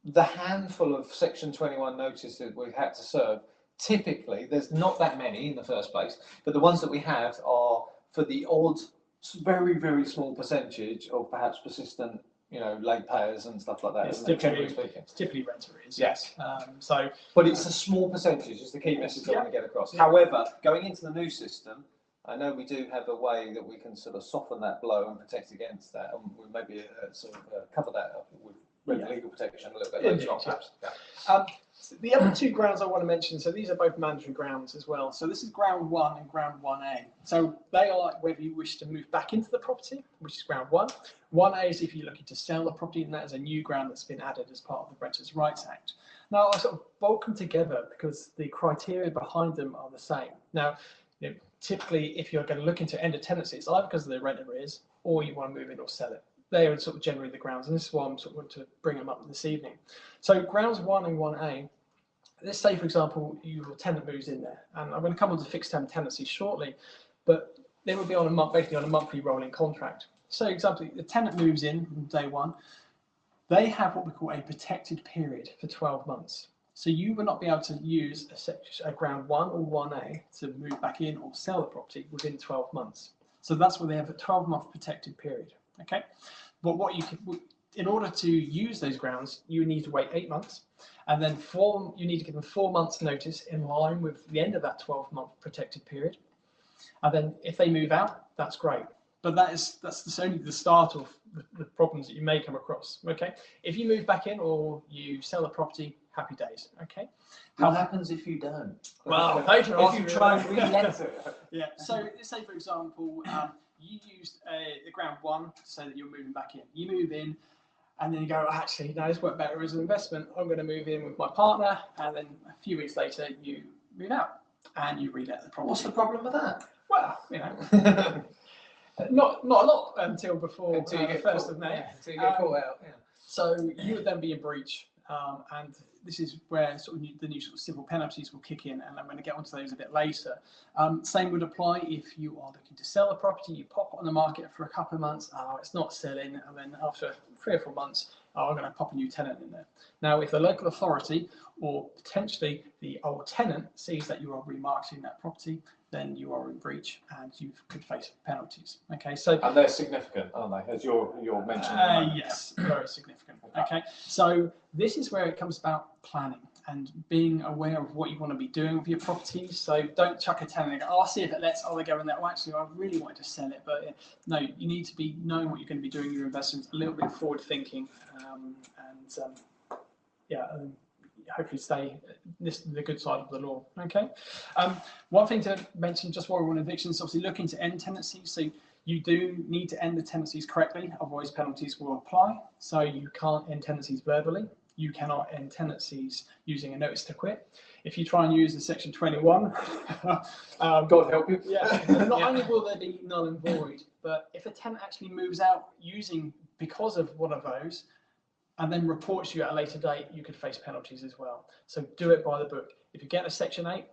the handful of Section 21 notices that we've had to serve, typically, there's not that many in the first place, but the ones that we have are for the odd, very, very small percentage of perhaps persistent, you know, late payers and stuff like that. It's typically rent arrears. Yes. So, but it's a small percentage, is the key message I want to get across. Yeah. However, going into the new system, I know we do have a way that we can sort of soften that blow and protect against that, and we'll maybe cover that up with legal protection a little bit later on, perhaps. Yeah. The other 2 grounds I want to mention, so these are both mandatory grounds as well. So this is ground 1 and ground 1A. So they are whether you wish to move back into the property, which is ground 1. 1A is if you're looking to sell the property, and that is a new ground that's been added as part of the Renters' Rights Act. Now, I sort of bulk them together because the criteria behind them are the same. Now, you know, typically, if you're going to look into end of tenancy, it's either because of the rent arrears or you want to move in or sell it. They are sort of generally the grounds, and this is why I'm sort of want to bring them up this evening. So grounds 1 and 1A, let's say, for example, your tenant moves in there, and I'm going to come on to fixed term tenancy shortly, but they would be on basically on a monthly rolling contract. So, for example, the tenant moves in on day 1, they have what we call a protected period for 12 months. So you will not be able to use a ground 1 or 1A to move back in or sell the property within 12 months. So that's where they have a 12-month protected period. Okay, but what you can, in order to use those grounds, you need to wait 8 months, and then you need to give them 4 months notice in line with the end of that 12-month protected period. And then if they move out, that's great. but that's only the start of the problems that you may come across. Okay, if you move back in or you sell the property, happy days. Okay, what happens if you don't? Well, if you try and re-let it. Yeah. So let's say, for example, you used the ground one to say that you're moving back in. You move in, and then you go, actually, no, this worked better as an investment. I'm going to move in with my partner, and then a few weeks later, you move out and you re-let the property. What's the problem with that? Well, you know. Not a lot until you get the 1st of May. Until you get caught out. Yeah. So you would then be in breach, and this is where sort of the new sort of civil penalties will kick in, and I'm going to get onto those a bit later. Same would apply if you are looking to sell a property. You pop it on the market for a couple of months. It's not selling, and then after 3 or 4 months, I'm going to pop a new tenant in there. Now, if the local authority or potentially the old tenant sees that you are remarketing that property, then you are in breach and you could face penalties. Okay, so and they're significant, aren't they? As you're mentioning. Yes, very significant. Okay, so this is where it comes about planning and being aware of what you want to be doing with your properties. So don't chuck a tenant and go, I'll see if it lets. They go in there. Actually, I really wanted to sell it, but no, you need to be knowing what you're going to be doing your investments, a little bit forward thinking, hopefully stay the good side of the law. Okay. One thing to mention just while we're on evictions, obviously looking to end tenancies. So you do need to end the tenancies correctly, otherwise penalties will apply. So you can't end tenancies verbally. You cannot end tenancies using a notice to quit. If you try and use the section 21, God help you. Yeah. Not only will they be null and void, but if a tenant actually moves out because of one of those, and then reports you at a later date, you could face penalties as well. So do it by the book. If you get a section 8,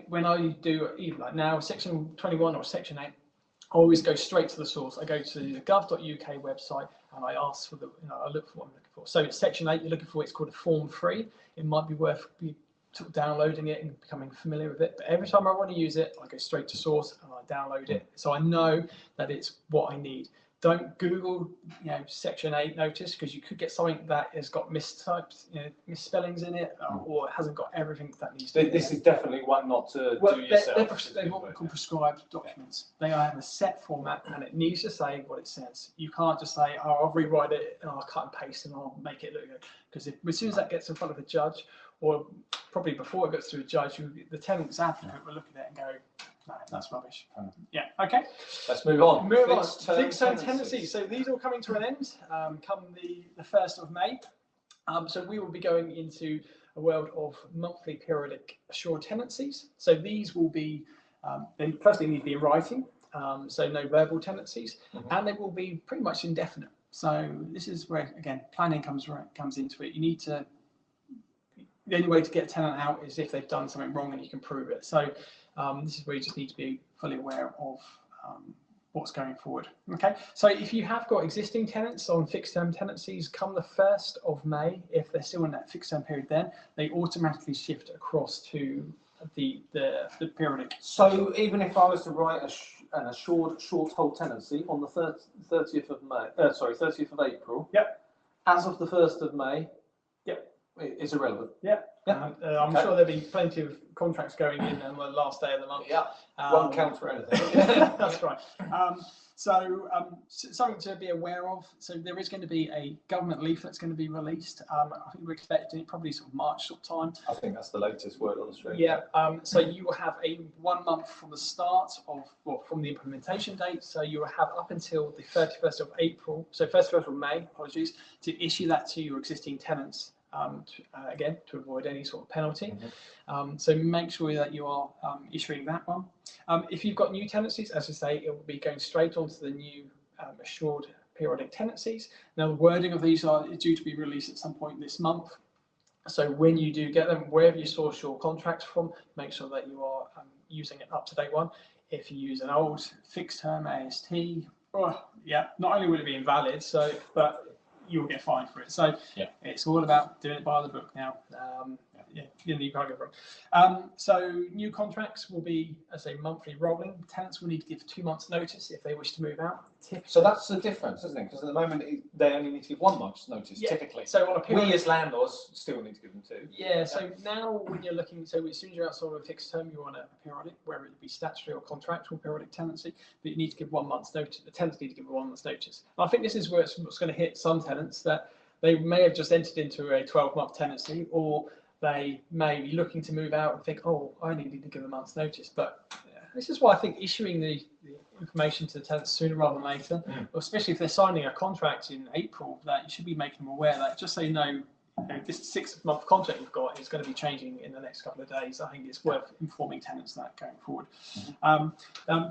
when I do even like now section 21 or section 8, I always go straight to the source. I go to the gov.uk website and I ask for I look for what I'm looking for. So it's section 8 you're looking for. It's called a form 3. It might be worth downloading it and becoming familiar with it. But every time I want to use it, I go straight to source and I download it. So I know that it's what I need. Don't Google, section 8 notice, because you could get something that has got mistyped, misspellings in it, or it hasn't got everything that needs to be. This is definitely one not to do yourself. They're what we call prescribed documents. They have a set format, and it needs to say what it says. You can't just say, I'll rewrite it, and I'll cut and paste, and I'll make it look good. Because as soon as that gets in front of a judge, or probably before it gets through a judge, the tenant's advocate will look at it and go, no, that's rubbish. Yeah, okay. Let's move on. Fixed term tenancies. So these are coming to an end come the 1st of May. So we will be going into a world of monthly periodic assured tenancies. So these will be, they firstly need to be in writing, so no verbal tenancies, and they will be pretty much indefinite. So this is where, again, planning comes into it. You need to, the only way to get a tenant out is if they've done something wrong and you can prove it. So this is where you just need to be fully aware of what's going forward. Okay, so if you have got existing tenants on fixed term tenancies, come the 1st of May, if they're still in that fixed term period, then they automatically shift across to the periodic. So even if I was to write an assured short hold tenancy on the 30th of May, 30th of April. Yep. As of the 1st of May. Yep. It's irrelevant. Yep. Yeah. I'm sure there'll be plenty of contracts going in on the last day of the month. Yeah. Won't count for anything. That's right. Something to be aware of. So there is going to be a government leaflet that's going to be released. I think we're expecting it probably sort of March sort of time. I think that's the latest word on the street. Yeah. So you will have a 1 month from the start from the implementation date. So you will have up until the 31st of April. So 1st of May, apologies, to issue that to your existing tenants. Again, to avoid any sort of penalty. So make sure that you are issuing that one. If you've got new tenancies, as I say, it will be going straight onto the new assured periodic tenancies. Now, the wording of these is due to be released at some point this month. So when you do get them, wherever you source your contracts from, make sure that you are using an up-to-date one. If you use an old fixed-term AST, not only will it be invalid, but you'll get fined for it. So it's all about doing it by the book now. you can't go wrong. So new contracts will be, as I say, monthly rolling. Tenants will need to give 2 months' notice if they wish to move out. So that's the difference, isn't it? Because at the moment they only need to give 1 month's notice, typically. So on a period, we as landlords still need to give them 2. Yeah. So now when you're looking, so as soon as you're outside of a fixed term, you want a periodic, whether it be statutory or contractual periodic tenancy, but you need to give 1 month's notice. The tenants need to give 1 month's notice. And I think this is where it's going to hit some tenants, that they may have just entered into a 12-month tenancy, or they may be looking to move out and think, oh, I only need to give a month's notice. But this is why I think issuing the information to the tenants sooner rather than later, especially if they're signing a contract in April, that you should be making them aware that, just so you know, this 6-month contract you've got is going to be changing in the next couple of days. I think it's worth informing tenants that going forward.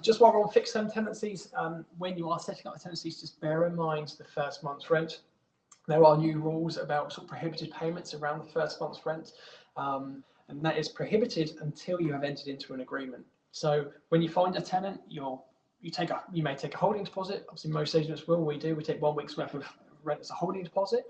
Just while we're on fixed term tenancies, when you are setting up the tenancies, just bear in mind the first month's rent. There are new rules about sort of prohibited payments around the first month's rent, and that is prohibited until you have entered into an agreement. So when you find a tenant, you may take a holding deposit. Obviously, most agents will. We do. We take 1 week's worth of rent as a holding deposit.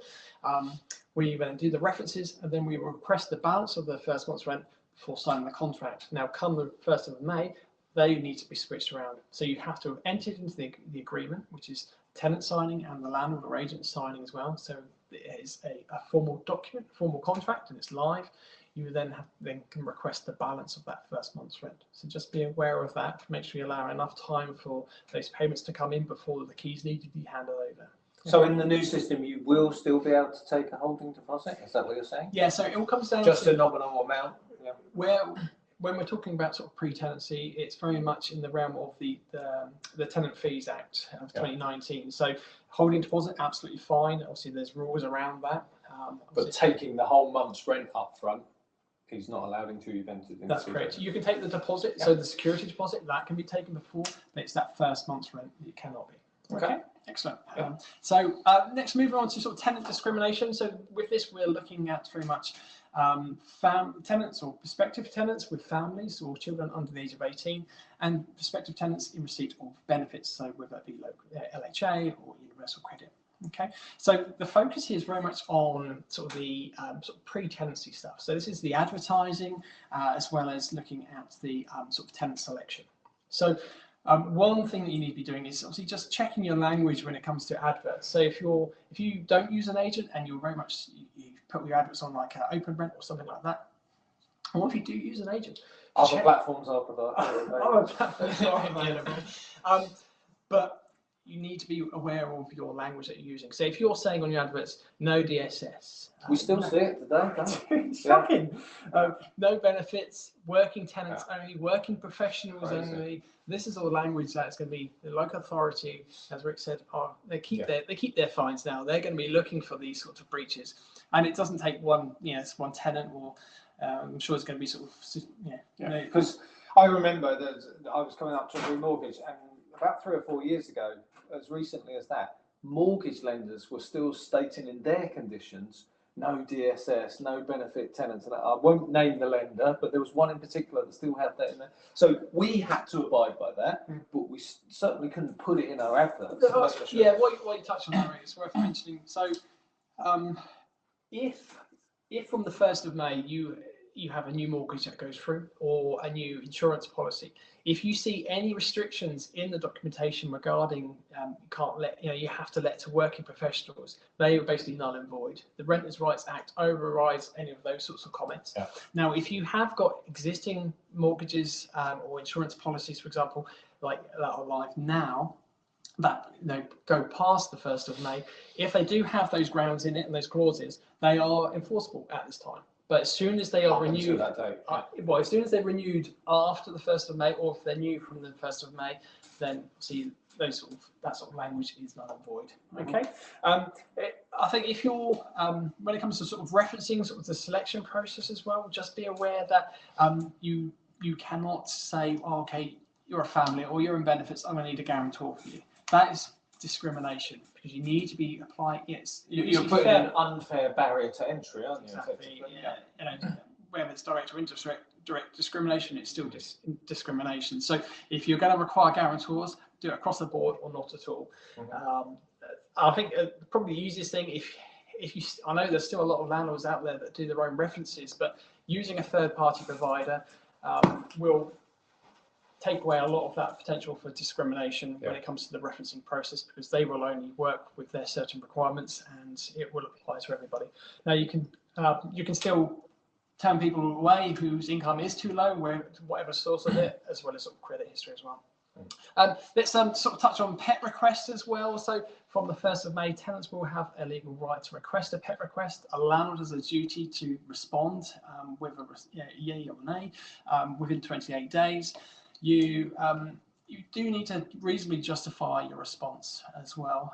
We then do the references, and then we request the balance of the first month's rent before signing the contract. Now, come the 1st of May, they need to be switched around. So you have to have entered into the agreement, which is tenant signing and the landlord or agent signing as well. So it is a formal document, formal contract, and it's live. You then can request the balance of that first month's rent. So just be aware of that. Make sure you allow enough time for those payments to come in before the keys need to be handed over. So in the new system, you will still be able to take a holding deposit? Is that what you're saying? Yeah, so it all comes down just to a nominal amount. Yeah. When we're talking about sort of pre-tenancy, it's very much in the realm of the Tenant Fees Act of 2019. So holding deposit, absolutely fine. Obviously, there's rules around that. But taking the whole month's rent up front, he's not allowed until you've entered into. That's correct. You can take the deposit, so the security deposit, that can be taken before, but it's that first month's rent that it cannot be. Okay, excellent. So next, moving on to sort of tenant discrimination. So with this, we're looking at very much tenants or prospective tenants with families or children under the age of 18, and prospective tenants in receipt of benefits, so whether it be local LHA or universal credit. Okay, so the focus here is very much on sort of the sort of pre-tenancy stuff. So this is the advertising as well as looking at the sort of tenant selection. So one thing that you need to be doing is obviously just checking your language when it comes to adverts. So if you don't use an agent and you're very much you put your adverts on like Open Rent or something like that, or if you do use an agent, other platforms are provided. Other platforms are available, but you need to be aware of your language that you're using. So if you're saying on your adverts, no DSS. We still see it today, don't we? Shocking. No benefits, working tenants only, working professionals only. This is all language that's going to be the local authority, as Rick said, they keep their fines now. They're going to be looking for these sorts of breaches. And it doesn't take one tenant, or I'm sure it's going to be sort of, because I remember that I was coming up to a remortgage, and about 3 or 4 years ago, as recently as that, mortgage lenders were still stating in their conditions, no DSS, no benefit tenants. And I won't name the lender, but there was one in particular that still had that in there. So we had to abide by that, but we certainly couldn't put it in our adverts. Yeah, what you touched on there is worth mentioning. So if from the 1st of May you have a new mortgage that goes through, or a new insurance policy, if you see any restrictions in the documentation regarding you have to let to working professionals, they are basically null and void. The Renters' Rights Act overrides any of those sorts of comments. Now, if you have got existing mortgages or insurance policies, for example, like that are live now, that go past the 1st of May, if they do have those grounds in it and those clauses, they are enforceable at this time. But as soon as they are renewed, as soon as they're renewed after the 1st of May, or if they're new from the 1st of May, then see that sort of language is null and void. Okay. I think if you're when it comes to sort of referencing sort of the selection process as well, just be aware that you cannot say, oh, okay, you're a family or you're in benefits, I'm going to need a guarantor for you. That is discrimination, because you need to be applying. You're putting an unfair barrier to entry, aren't you? Exactly. Whether it's direct or indirect discrimination, it's still discrimination. So if you're going to require guarantors, do it across the board or not at all. I think probably the easiest thing, I know there's still a lot of landlords out there that do their own references, but using a third-party provider will take away a lot of that potential for discrimination when it comes to the referencing process, because they will only work with their certain requirements and it will apply to everybody. Now you can still turn people away whose income is too low, whatever source of it, as well as sort of credit history as well. Let's sort of touch on pet requests as well. So from the 1st of May, tenants will have a legal right to request a pet request. A landlord has a duty to respond with a yay or nay within 28 days. You do need to reasonably justify your response as well.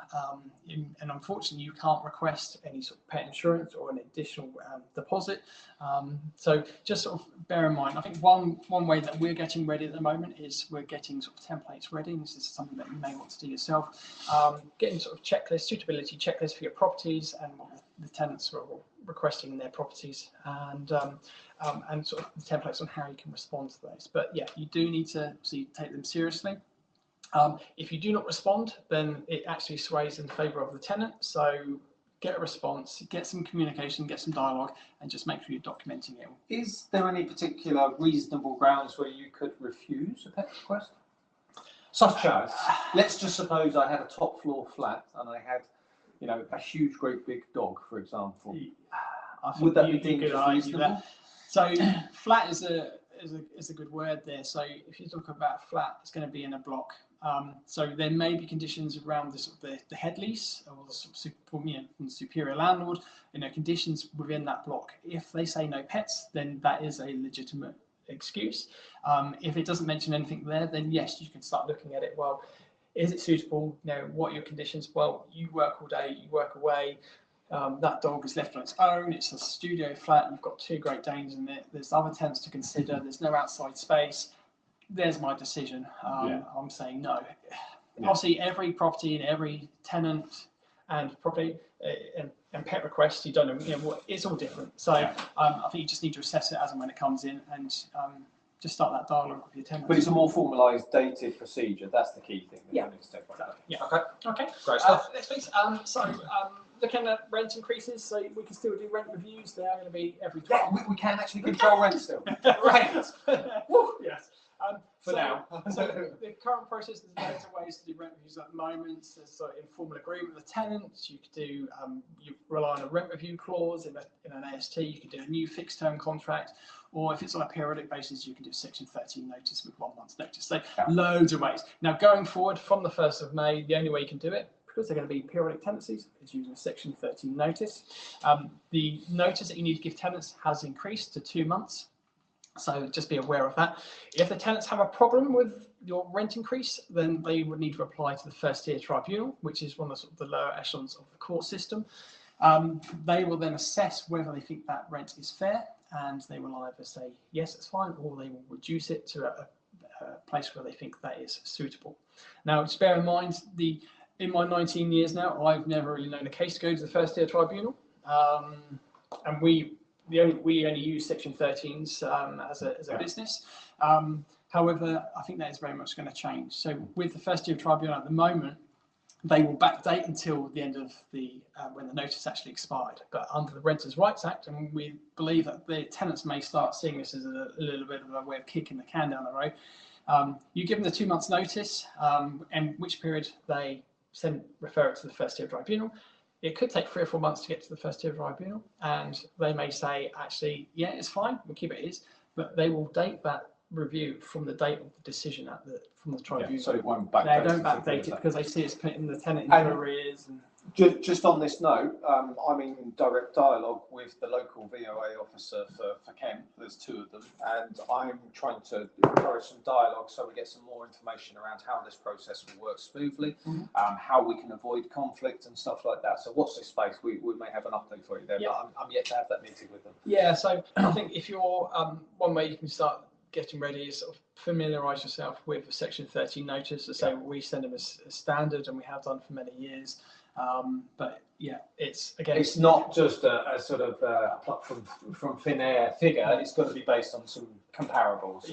And unfortunately, you can't request any sort of pet insurance or an additional deposit. So just sort of bear in mind, I think one way that we're getting ready at the moment is we're getting sort of templates ready. This is something that you may want to do yourself. Getting sort of checklists, suitability checklists for your properties and what the tenants are requesting in their properties, and sort of the templates on how you can respond to those. But yeah, you do need to take them seriously. If you do not respond, then it actually sways in favour of the tenant. So get a response, get some communication, get some dialogue, and just make sure you're documenting it. Is there any particular reasonable grounds where you could refuse a pet request? Such as, let's just suppose I had a top floor flat and I had, you know, a huge, great big dog, for example. Would that be deemed as reasonable? So flat is a good word there. So if you talk about flat, it's going to be in a block. So there may be conditions around the head lease or the from the superior landlord, conditions within that block. If they say no pets, then that is a legitimate excuse. If it doesn't mention anything there, then yes, you can start looking at it. Well, is it suitable? What are your conditions? Well, you work all day, you work away. That dog is left on its own. It's a studio flat. You've got 2 Great Danes in it. There's other tenants to consider. There's no outside space. There's my decision. I'm saying no. Obviously, every property and every tenant and property and pet requests, you don't know, it's all different. So I think you just need to assess it as and when it comes in, and just start that dialogue with your tenants. But it's a more formalised, dated procedure. That's the key thing. Yeah. Yeah. Okay. Great stuff. Next, please. Looking at rent increases, so we can still do rent reviews. They are going to be every 12 months. We can actually control rent still. Right. Yes. For now. So the current process, there's loads of ways to do rent reviews at the moment. There's informal agreement with the tenants. You could do, you rely on a rent review clause in an AST. You could do a new fixed term contract, or if it's on a periodic basis, you can do Section 13 notice with 1 month's notice. So loads of ways. Now going forward from the 1st of May, the only way you can do it, because they're going to be periodic tenancies, is using Section 13 notice. The notice that you need to give tenants has increased to 2 months. So just be aware of that. If the tenants have a problem with your rent increase, then they would need to apply to the first tier tribunal, which is one of the lower echelons of the court system. They will then assess whether they think that rent is fair, and they will either say, yes, it's fine, or they will reduce it to a place where they think that is suitable. Now, just bear in mind, in my 19 years now, I've never really known a case to go to the first tier tribunal. And we only use Section 13s as a business. However, I think that is very much going to change. So with the first tier tribunal at the moment, they will backdate until the end of when the notice actually expired. But under the Renters' Rights Act, and we believe that the tenants may start seeing this as a little bit of a way of kicking the can down the road. You give them the 2 months notice, and which period they refer it to the first tier tribunal. It could take 3 or 4 months to get to the first tier tribunal, and they may say, actually, yeah, it's fine, we'll keep it as, but they will date that review from the date of the decision from the tribunal. So it won't backdate. They don't backdate it because they see it's putting the tenant into arrears. Just on this note, I'm in direct dialogue with the local VOA officer for Kent. There's 2 of them, and I'm trying to encourage some dialogue so we get some more information around how this process will work smoothly, how we can avoid conflict and stuff like that. So watch this space. We may have an update for you there, but I'm yet to have that meeting with them. Yeah, so I think if you're one way you can start getting ready is sort of familiarise yourself with the Section 13 notice. To say we send them as standard, and we have done for many years. But yeah, it's not just a sort of pluck from thin air figure. It's got to be based on some comparables.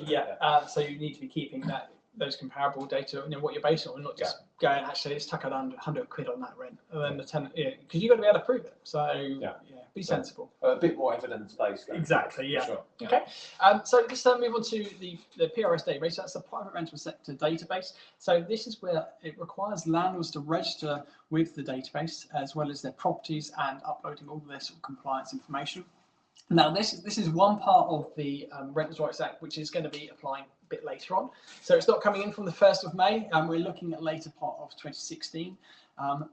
So you need to be keeping that those comparable data, what you're based on, not just going, actually, let's tuck around 100 quid on that rent, and then the tenant, because you've got to be able to prove it. So be sensible. A bit more evidence-based. Exactly, yeah. Sure. Okay, so let's move on to the PRS database. That's the private rental sector database. So this is where it requires landlords to register with the database, as well as their properties, and uploading all their sort of compliance information. Now, this is one part of the Renters' Rights Act, which is going to be applying a bit later on. So it's not coming in from the 1st of May, and we're looking at later part of 2016.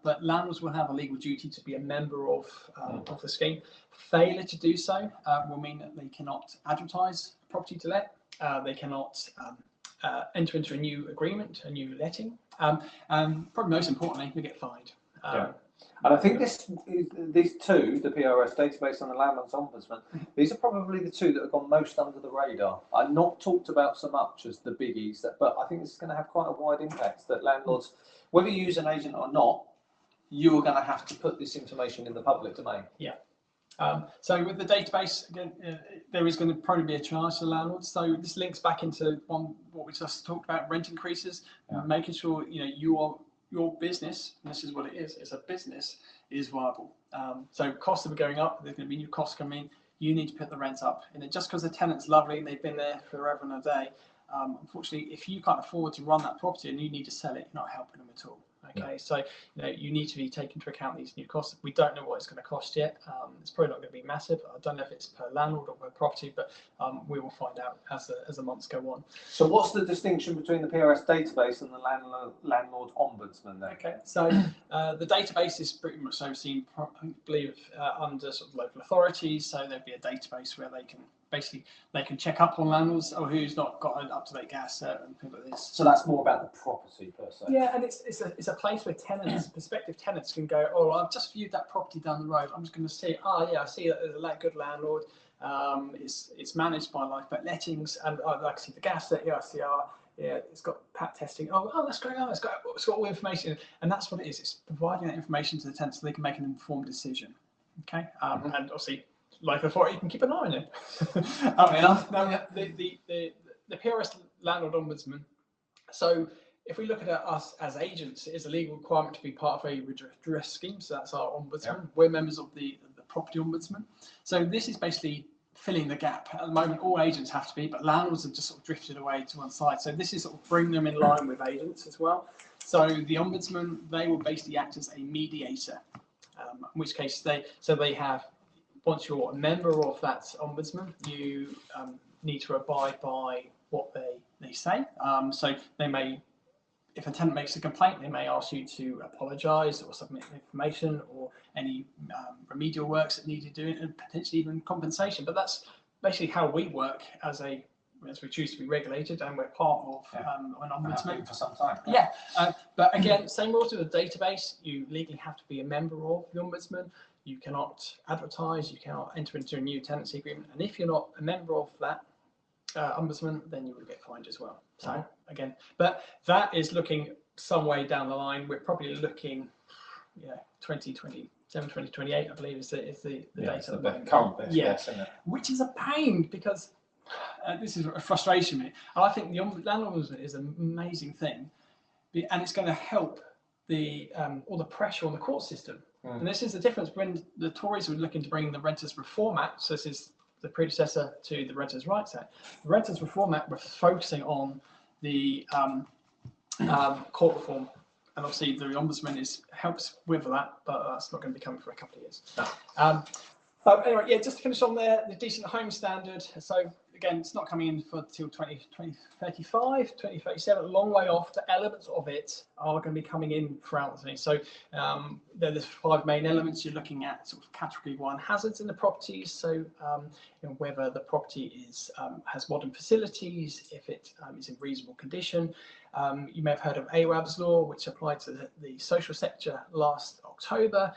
But landlords will have a legal duty to be a member of the scheme. Failure to do so will mean that they cannot advertise property to let. They cannot enter into a new agreement, a new letting. And probably most importantly, they get fined. And I think these two, the PRS database and the Landlords Ombudsman, these are probably the two that have gone most under the radar. I'm not talked about so much as the biggies, but I think this is going to have quite a wide impact, that landlords, whether you use an agent or not, you are going to have to put this information in the public domain. Yeah. So with the database, again, there is going to probably be a charge to landlords. So this links back into what we just talked about, rent increases, making sure your business, and this is what it is, it's a business, is viable. So costs are going up, there's going to be new costs coming in, you need to put the rents up. And just because the tenant's lovely and they've been there forever and a day, unfortunately, if you can't afford to run that property and you need to sell it, you're not helping them at all. Okay, so you need to be taking into account these new costs. We don't know what it's going to cost yet. It's probably not going to be massive. I don't know if it's per landlord or per property, but we will find out as the months go on. So what's the distinction between the PRS database and the Landlord Ombudsman then? Okay, so the database is pretty much overseen, I believe, under sort of local authorities. So there'd be a database where they can check up on landlords or who's not got an up-to-date gas and things like this. So that's more about the property per se. Yeah, and it's a place where tenants, prospective tenants, can go, oh, I've just viewed that property down the road. I'm just going to see, I see that there's a good landlord. It's managed by Lifeboat Lettings, and I like to see the gas that it's got PAT testing. Oh, that's great. It's got all the information, and that's what it is. It's providing that information to the tenants so they can make an informed decision. Okay, and obviously, local authority can keep an eye on it. The PRS Landlord Ombudsman. So if we look at us as agents, it is a legal requirement to be part of a redress scheme. So that's our ombudsman. Yeah. We're members of the property ombudsman. So this is basically filling the gap. At the moment, all agents have to be, but landlords have just sort of drifted away to one side. So this is sort of bring them in line with agents as well. So the ombudsman, they will basically act as a mediator, in which case they have, once you're a member of that ombudsman, you need to abide by what they say. So they may, if a tenant makes a complaint, they may ask you to apologise or submit information or any remedial works that need to do, and potentially even compensation. But that's basically how we work as we choose to be regulated, and we're part of an ombudsman for some time. Yeah, but again, same rules with the database. You legally have to be a member of the ombudsman. You cannot advertise. You cannot enter into a new tenancy agreement. And if you're not a member of that ombudsman, then you will get fined as well. So again, but that is looking some way down the line. We're probably looking, 2027, 2028, I believe is the date at the moment. Current best guess, isn't it? Which is a pain because this is a frustration me. And I think the landlord ombudsman is an amazing thing, and it's going to help all the pressure on the court system. And this is the difference when the Tories were looking to bring the Renters Reform Act. So this is the predecessor to the Renters' Rights Act. The Renters Reform Act was focusing on the court reform, and obviously the ombudsman helps with that, but that's not going to be coming for a couple of years. No. But anyway, just to finish on there, the decent home standard. So again, it's not coming in until 2035, 2037, a long way off. The elements of it are going to be coming in throughout the thing. So there's 5 main elements. You're looking at sort of category 1 hazards in the properties. So whether the property has modern facilities, if it is in reasonable condition. You may have heard of AWAB's law, which applied to the social sector last October.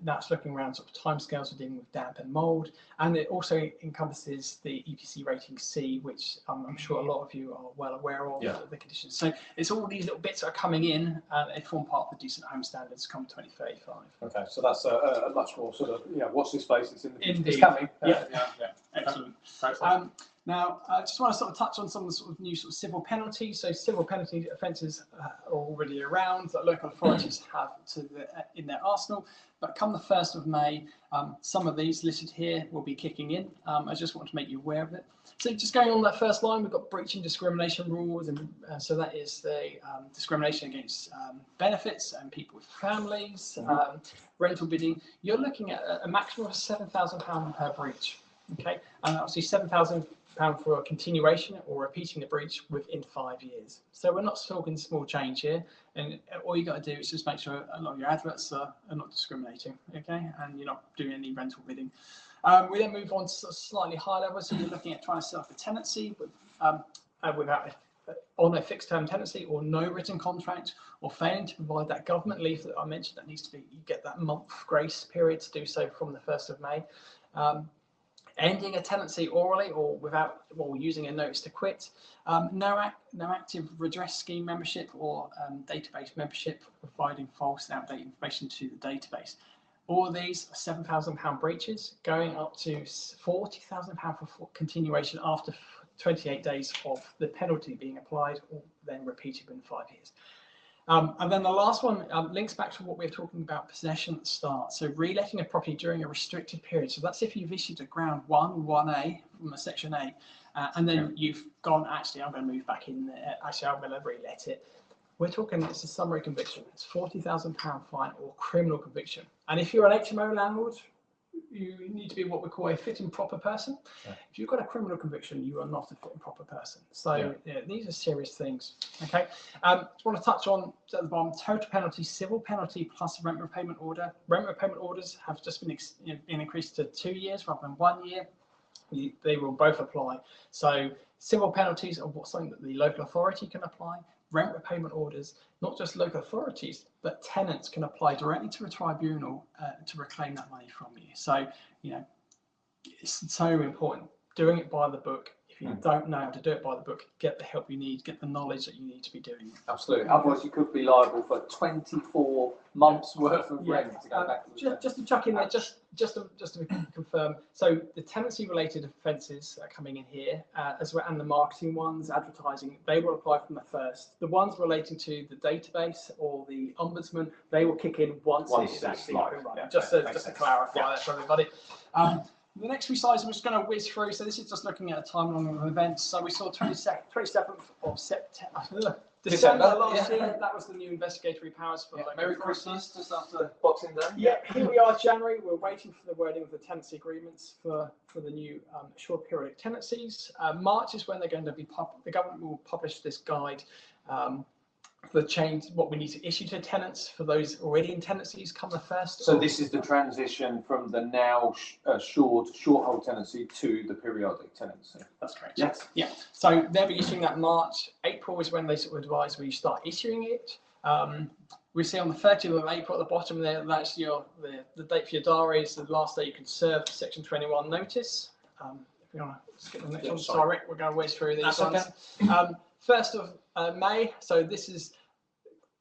That's looking around sort of timescales for dealing with damp and mould, and it also encompasses the EPC rating C, which I'm sure a lot of you are well aware of the conditions. So it's all these little bits that are coming in, and they form part of the decent home standards come 2035. Okay, so that's a much more sort of watch this space. It's Indeed. It's coming. Yeah, excellent. Now, I just want to sort of touch on some of the sort of new sort of civil penalties. So civil penalty offences are already around that local authorities have in their arsenal. But come the 1st of May, some of these listed here will be kicking in. I just want to make you aware of it. So just going on that first line, we've got breaching discrimination rules. And so that is the discrimination against benefits and people with families, rental bidding. You're looking at a maximum of £7,000 per breach. Okay, and obviously £7,000 for a continuation or repeating the breach within 5 years. So we're not talking small change here, and all you got to do is just make sure a lot of your adverts are not discriminating, okay, and you're not doing any rental bidding. We then move on to sort of slightly higher levels. So you're looking at trying to set up a tenancy without on a fixed term tenancy or no written contract, or failing to provide that government leave that I mentioned. That needs to be, you get that month grace period to do so from the 1st of May. Ending a tenancy orally or without, or using a notice to quit, no active redress scheme membership or database membership, providing false and outdated information to the database. All of these are £7,000 breaches, going up to £40,000 for continuation after 28 days of the penalty being applied, or then repeated in 5 years. And then the last one links back to what we were talking about possession at the start. So reletting a property during a restricted period. So that's if you've issued a ground 1A from a section A, and then you've gone, actually, I'm going to move back in there. Actually, I'm going to relet it. We're talking, it's a summary conviction. It's £40,000 fine or criminal conviction. And if you're an HMO landlord, you need to be what we call a fit and proper person. Yeah. If you've got a criminal conviction, you are not a fit and proper person. So yeah, these are serious things. Okay. Just want to touch on at the bottom, total penalty, civil penalty plus rent repayment order. Rent repayment orders have just been increased to 2 years rather than 1 year. They will both apply. So civil penalties are something that the local authority can apply. Rent repayment orders, not just local authorities, but tenants can apply directly to a tribunal to reclaim that money from you. So, you know, it's so important doing it by the book. If you don't know how to do it by the book, get the help you need, get the knowledge that you need to be doing it. Absolutely. Otherwise, you could be liable for 24 months worth of rent to go back to just to chuck in there, just to confirm. So the tenancy-related offences are coming in here, as well, and the marketing ones, advertising, they will apply from the 1st. The ones relating to the database or the ombudsman, they will kick in once it is actually up and running. Just to clarify that for everybody. The next few slides I'm just going to whiz through. So this is just looking at a timeline of events. So we saw 27th of September. December last year, that was the new investigatory powers for Merry Christmas, just after Boxing Day. Yeah, here we are, January. We're waiting for the wording of the tenancy agreements for the new short periodic tenancies. March is when they're going to be, the government will publish this guide for change, what we need to issue to tenants for those already in tenancies come the 1st. So this is the transition from the now short hold tenancy to the periodic tenancy. That's correct. Yes. Yeah. So they'll be issuing that March. April is when they sort of advise we start issuing it. We see on the 30th of April at the bottom there, that's the date for your diary is the last day you can serve Section 21 notice. If you want to skip the next one, sorry, we're going to whiz through these ones. Okay. 1st of May, so this is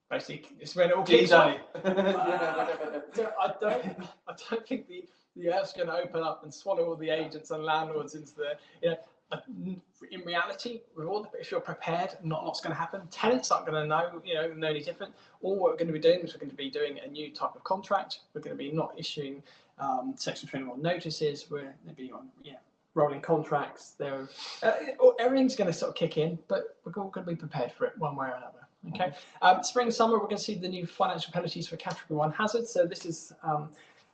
basically it's when it all kicks off. I don't think the earth's going to open up and swallow all the agents and landlords into the, in reality, if you're prepared, not a lot's going to happen. Tenants aren't going to know any different. All we're going to be doing is we're going to be doing a new type of contract. We're going to be not issuing Section 21 notices. We're going to be on rolling contracts. Everything's going to sort of kick in, but we're all going to be prepared for it one way or another. Okay. Spring, summer, we're going to see the new financial penalties for Category 1 hazards. So this is,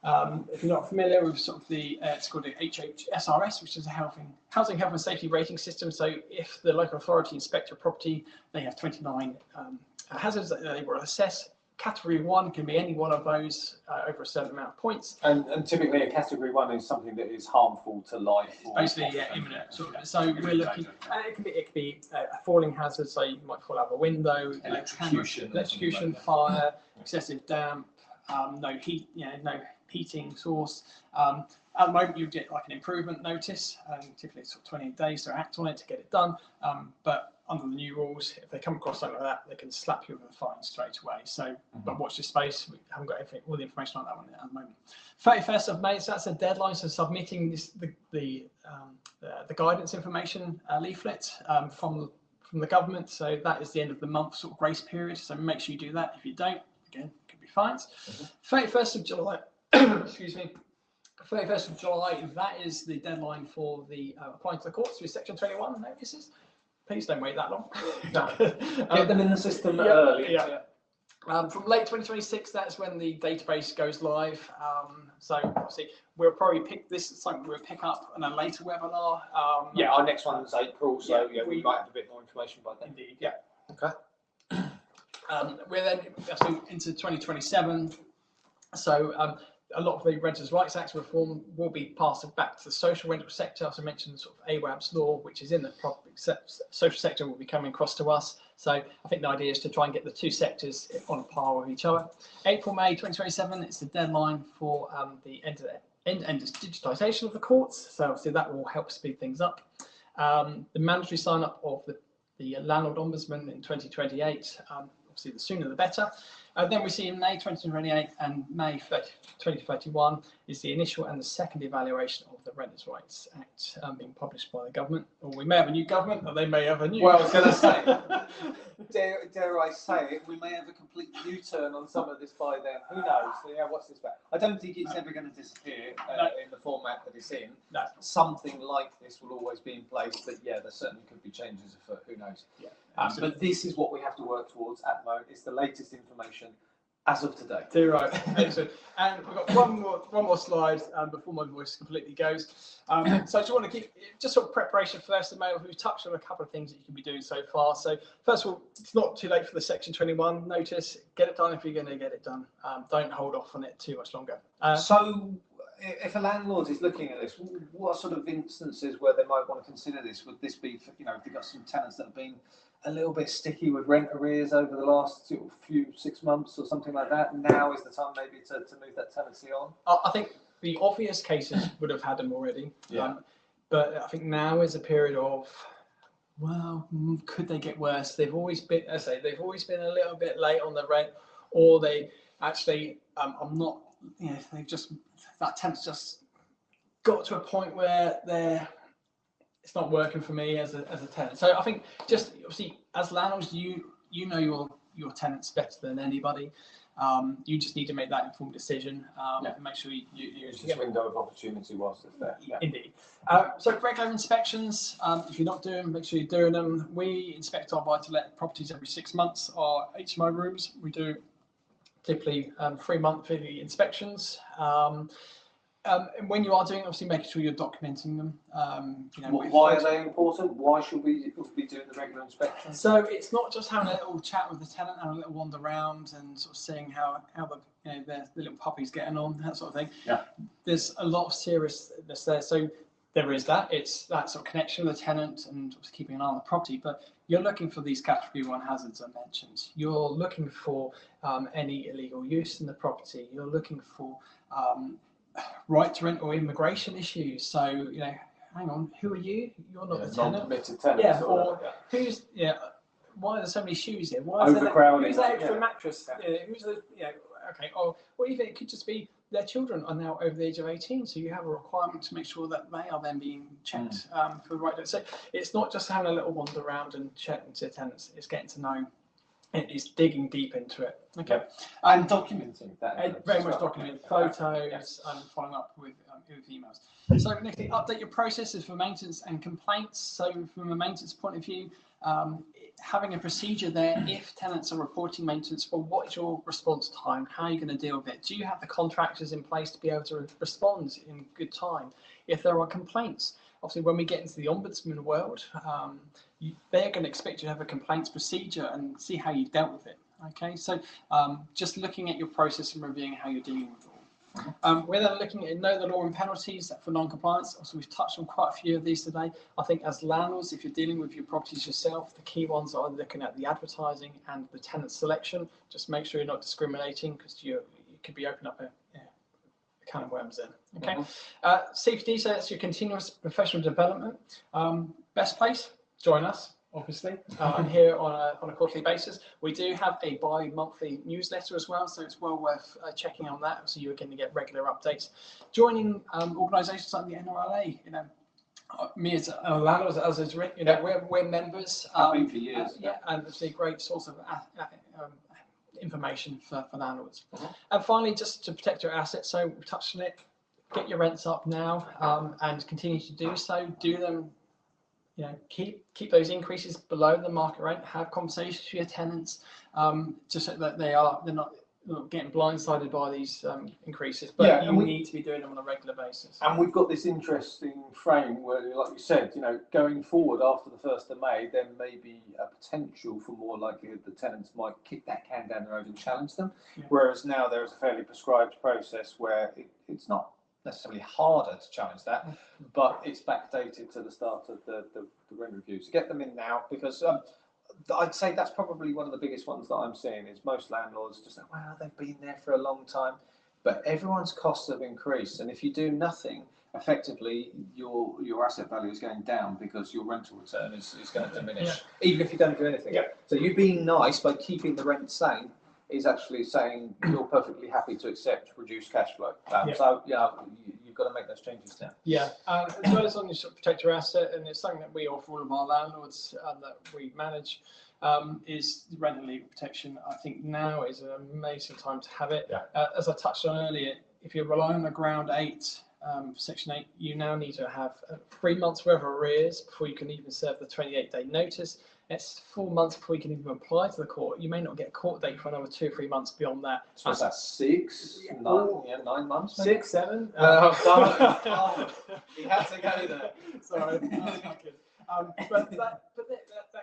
if you're not familiar with sort of it's called the HHSRS, which is a housing health and safety rating system. So if the local authority inspects your property, they have 29 hazards that they will assess. Category 1 can be any one of those over a certain amount of points. And typically a Category 1 is something that is harmful to life. Basically, imminent. So we're looking, it can be a falling hazard, so you might fall out of a window, electrocution, fire, excessive damp, no heat, no heating source. At the moment, you get like an improvement notice, and typically it's sort of 28 days to act on it to get it done. But under the new rules, if they come across something like that, they can slap you with a fine straight away. So, but watch this space. We haven't got all the information on that one at the moment. 31st of May, so that's a deadline. So submitting the guidance information leaflet from the government. So that is the end of the month sort of grace period. So make sure you do that. If you don't, again, it could be fines. 31st of July, excuse me. 31st of July, that is the deadline for the applying to the courts through Section 21 notices. Please don't wait that long. No. Get them in the system early. Yeah. From late 2026, that's when the database goes live. So obviously, we'll probably pick this. It's something we'll pick up in a later webinar. Our next one's April, so we might have a bit more information by then. Indeed. Yeah. Okay. We're then into 2027. So a lot of the Renters' Rights Act reform will be passed back to the social rental sector. As I mentioned, sort of AWAB's law, which is in the social sector, will be coming across to us. So I think the idea is to try and get the two sectors on a par with each other. April, May 2027, it's the deadline for the end-to-end digitisation of the courts. So obviously that will help speed things up. The mandatory sign-up of the landlord ombudsman in 2028. Obviously, the sooner the better. Then we see in May 2028 and May 2031 is the initial and the second evaluation of the Renters' Rights Act being published by the government. Or we may have a new government, or they may have a new. Well, I was going to say, dare I say it, we may have a complete U-turn on some of this by then. Who knows? So, yeah, what's this about? I don't think it's ever going to disappear in the format that it's in. No. Something like this will always be in place, but yeah, there certainly could be changes afoot. Who knows? Yeah. But this is what we have to work towards at the moment. It's the latest information as of today. Too right. Excellent. And we've got one more slide before my voice completely goes. So I just want to keep just sort of preparation first. We've touched on a couple of things that you can be doing so far. So first of all, it's not too late for the Section 21 notice. Get it done if you're going to get it done. Don't hold off on it too much longer. So if a landlord is looking at this, what sort of instances where they might want to consider this? Would this be, if you've got some tenants that have been a little bit sticky with rent arrears over the last few 6 months or something like that? Now is the time maybe to move that tenancy on? I think the obvious cases would have had them already. Yeah. But I think now is a period of, well, could they get worse? They've always been, they've always been a little bit late on the rent, or they actually, I'm not, they've just, that tenant's just got to a point where it's not working for me as a tenant. So I think just obviously as landlords, you know your tenants better than anybody. You just need to make that informed decision and make sure you use this window of opportunity whilst it's there. Yeah. Indeed. So regular inspections, if you're not doing, make sure you're doing them. We inspect our buy-to-let properties every 6 months. Our HMO rooms, we do typically 3 monthly inspections. And when you are doing, obviously making sure you're documenting them. Why are they important? Why should we be doing the regular inspections? So it's not just having a little chat with the tenant and a little wander around and sort of seeing how the little puppy's getting on, that sort of thing. Yeah. There's a lot of seriousness there. So there is that. It's that sort of connection with the tenant and keeping an eye on the property. But you're looking for these category 1 hazards I mentioned. You're looking for any illegal use in the property. You're looking for right to rent or immigration issues. So, hang on, who are you? You're not the tenant. Non-permitted tenants. Yeah, or who's, why are there so many shoes here? Why is overcrowding? Who's that extra mattress? Who's the, okay. Or even it could just be their children are now over the age of 18. So you have a requirement to make sure that they are then being checked for the right. So it's not just having a little wander around and chatting to tenants, it's getting to know. It's digging deep into it. Okay. And documenting that. Very much documenting photos and following up with emails. So next thing, update your processes for maintenance and complaints. So from a maintenance point of view, having a procedure there, if tenants are reporting maintenance, well, what is your response time? How are you going to deal with it? Do you have the contractors in place to be able to respond in good time? If there are complaints, obviously when we get into the ombudsman world, they're going to expect you to have a complaints procedure and see how you've dealt with it. Okay, so just looking at your process and reviewing how you're dealing with it all. We're then looking at know the law and penalties for non-compliance. Also, we've touched on quite a few of these today. I think as landlords, if you're dealing with your properties yourself, the key ones are looking at the advertising and the tenant selection. Just make sure you're not discriminating, because you could be opening up can of worms in. Okay. CPD, so that's your continuous professional development. Best place, join us, obviously, here on a quarterly basis. We do have a bi-monthly newsletter as well, so it's well worth checking on that, so you're going to get regular updates. Joining organisations like the NRLA, you know, me as a landlord, as Rick, you know, we're members. Have been for years. Yeah, and it's a great source of information for landlords. And finally, just to protect your assets, so we've touched on it, get your rents up now, and continue to do so. Do them, you know, keep those increases below the market rate. Have conversations with your tenants, just so that they're not getting blindsided by these increases. But you need to be doing them on a regular basis. And we've got this interesting frame where, like you said, you know, going forward after the 1st of May, there may be a potential for more likelihood the tenants might kick that can down the road and challenge them. Yeah. Whereas now there is a fairly prescribed process where it's not necessarily harder to challenge that, but it's backdated to the start of the rent reviews. Get them in now, because I'd say that's probably one of the biggest ones that I'm seeing is most landlords just like, wow, they've been there for a long time, but everyone's costs have increased, and if you do nothing, effectively your asset value is going down because your rental return is going to diminish, even if you don't do anything. So you being nice by keeping the rent same is actually saying you're perfectly happy to accept reduced cash flow. So you've got to make those changes now. Yeah, as well as on your sort of protect your asset, and it's something that we offer all of our landlords that we manage, is rental legal protection. I think now is an amazing time to have it. As I touched on earlier, if you're relying on the ground 8, Section 8, you now need to have 3 months worth of arrears before you can even serve the 28-day notice. It's 4 months before you can even apply to the court. You may not get a court date for another 2 or 3 months beyond that. So is that 6, 9 months? Maybe? 6, 7. He had to go there. Sorry. But that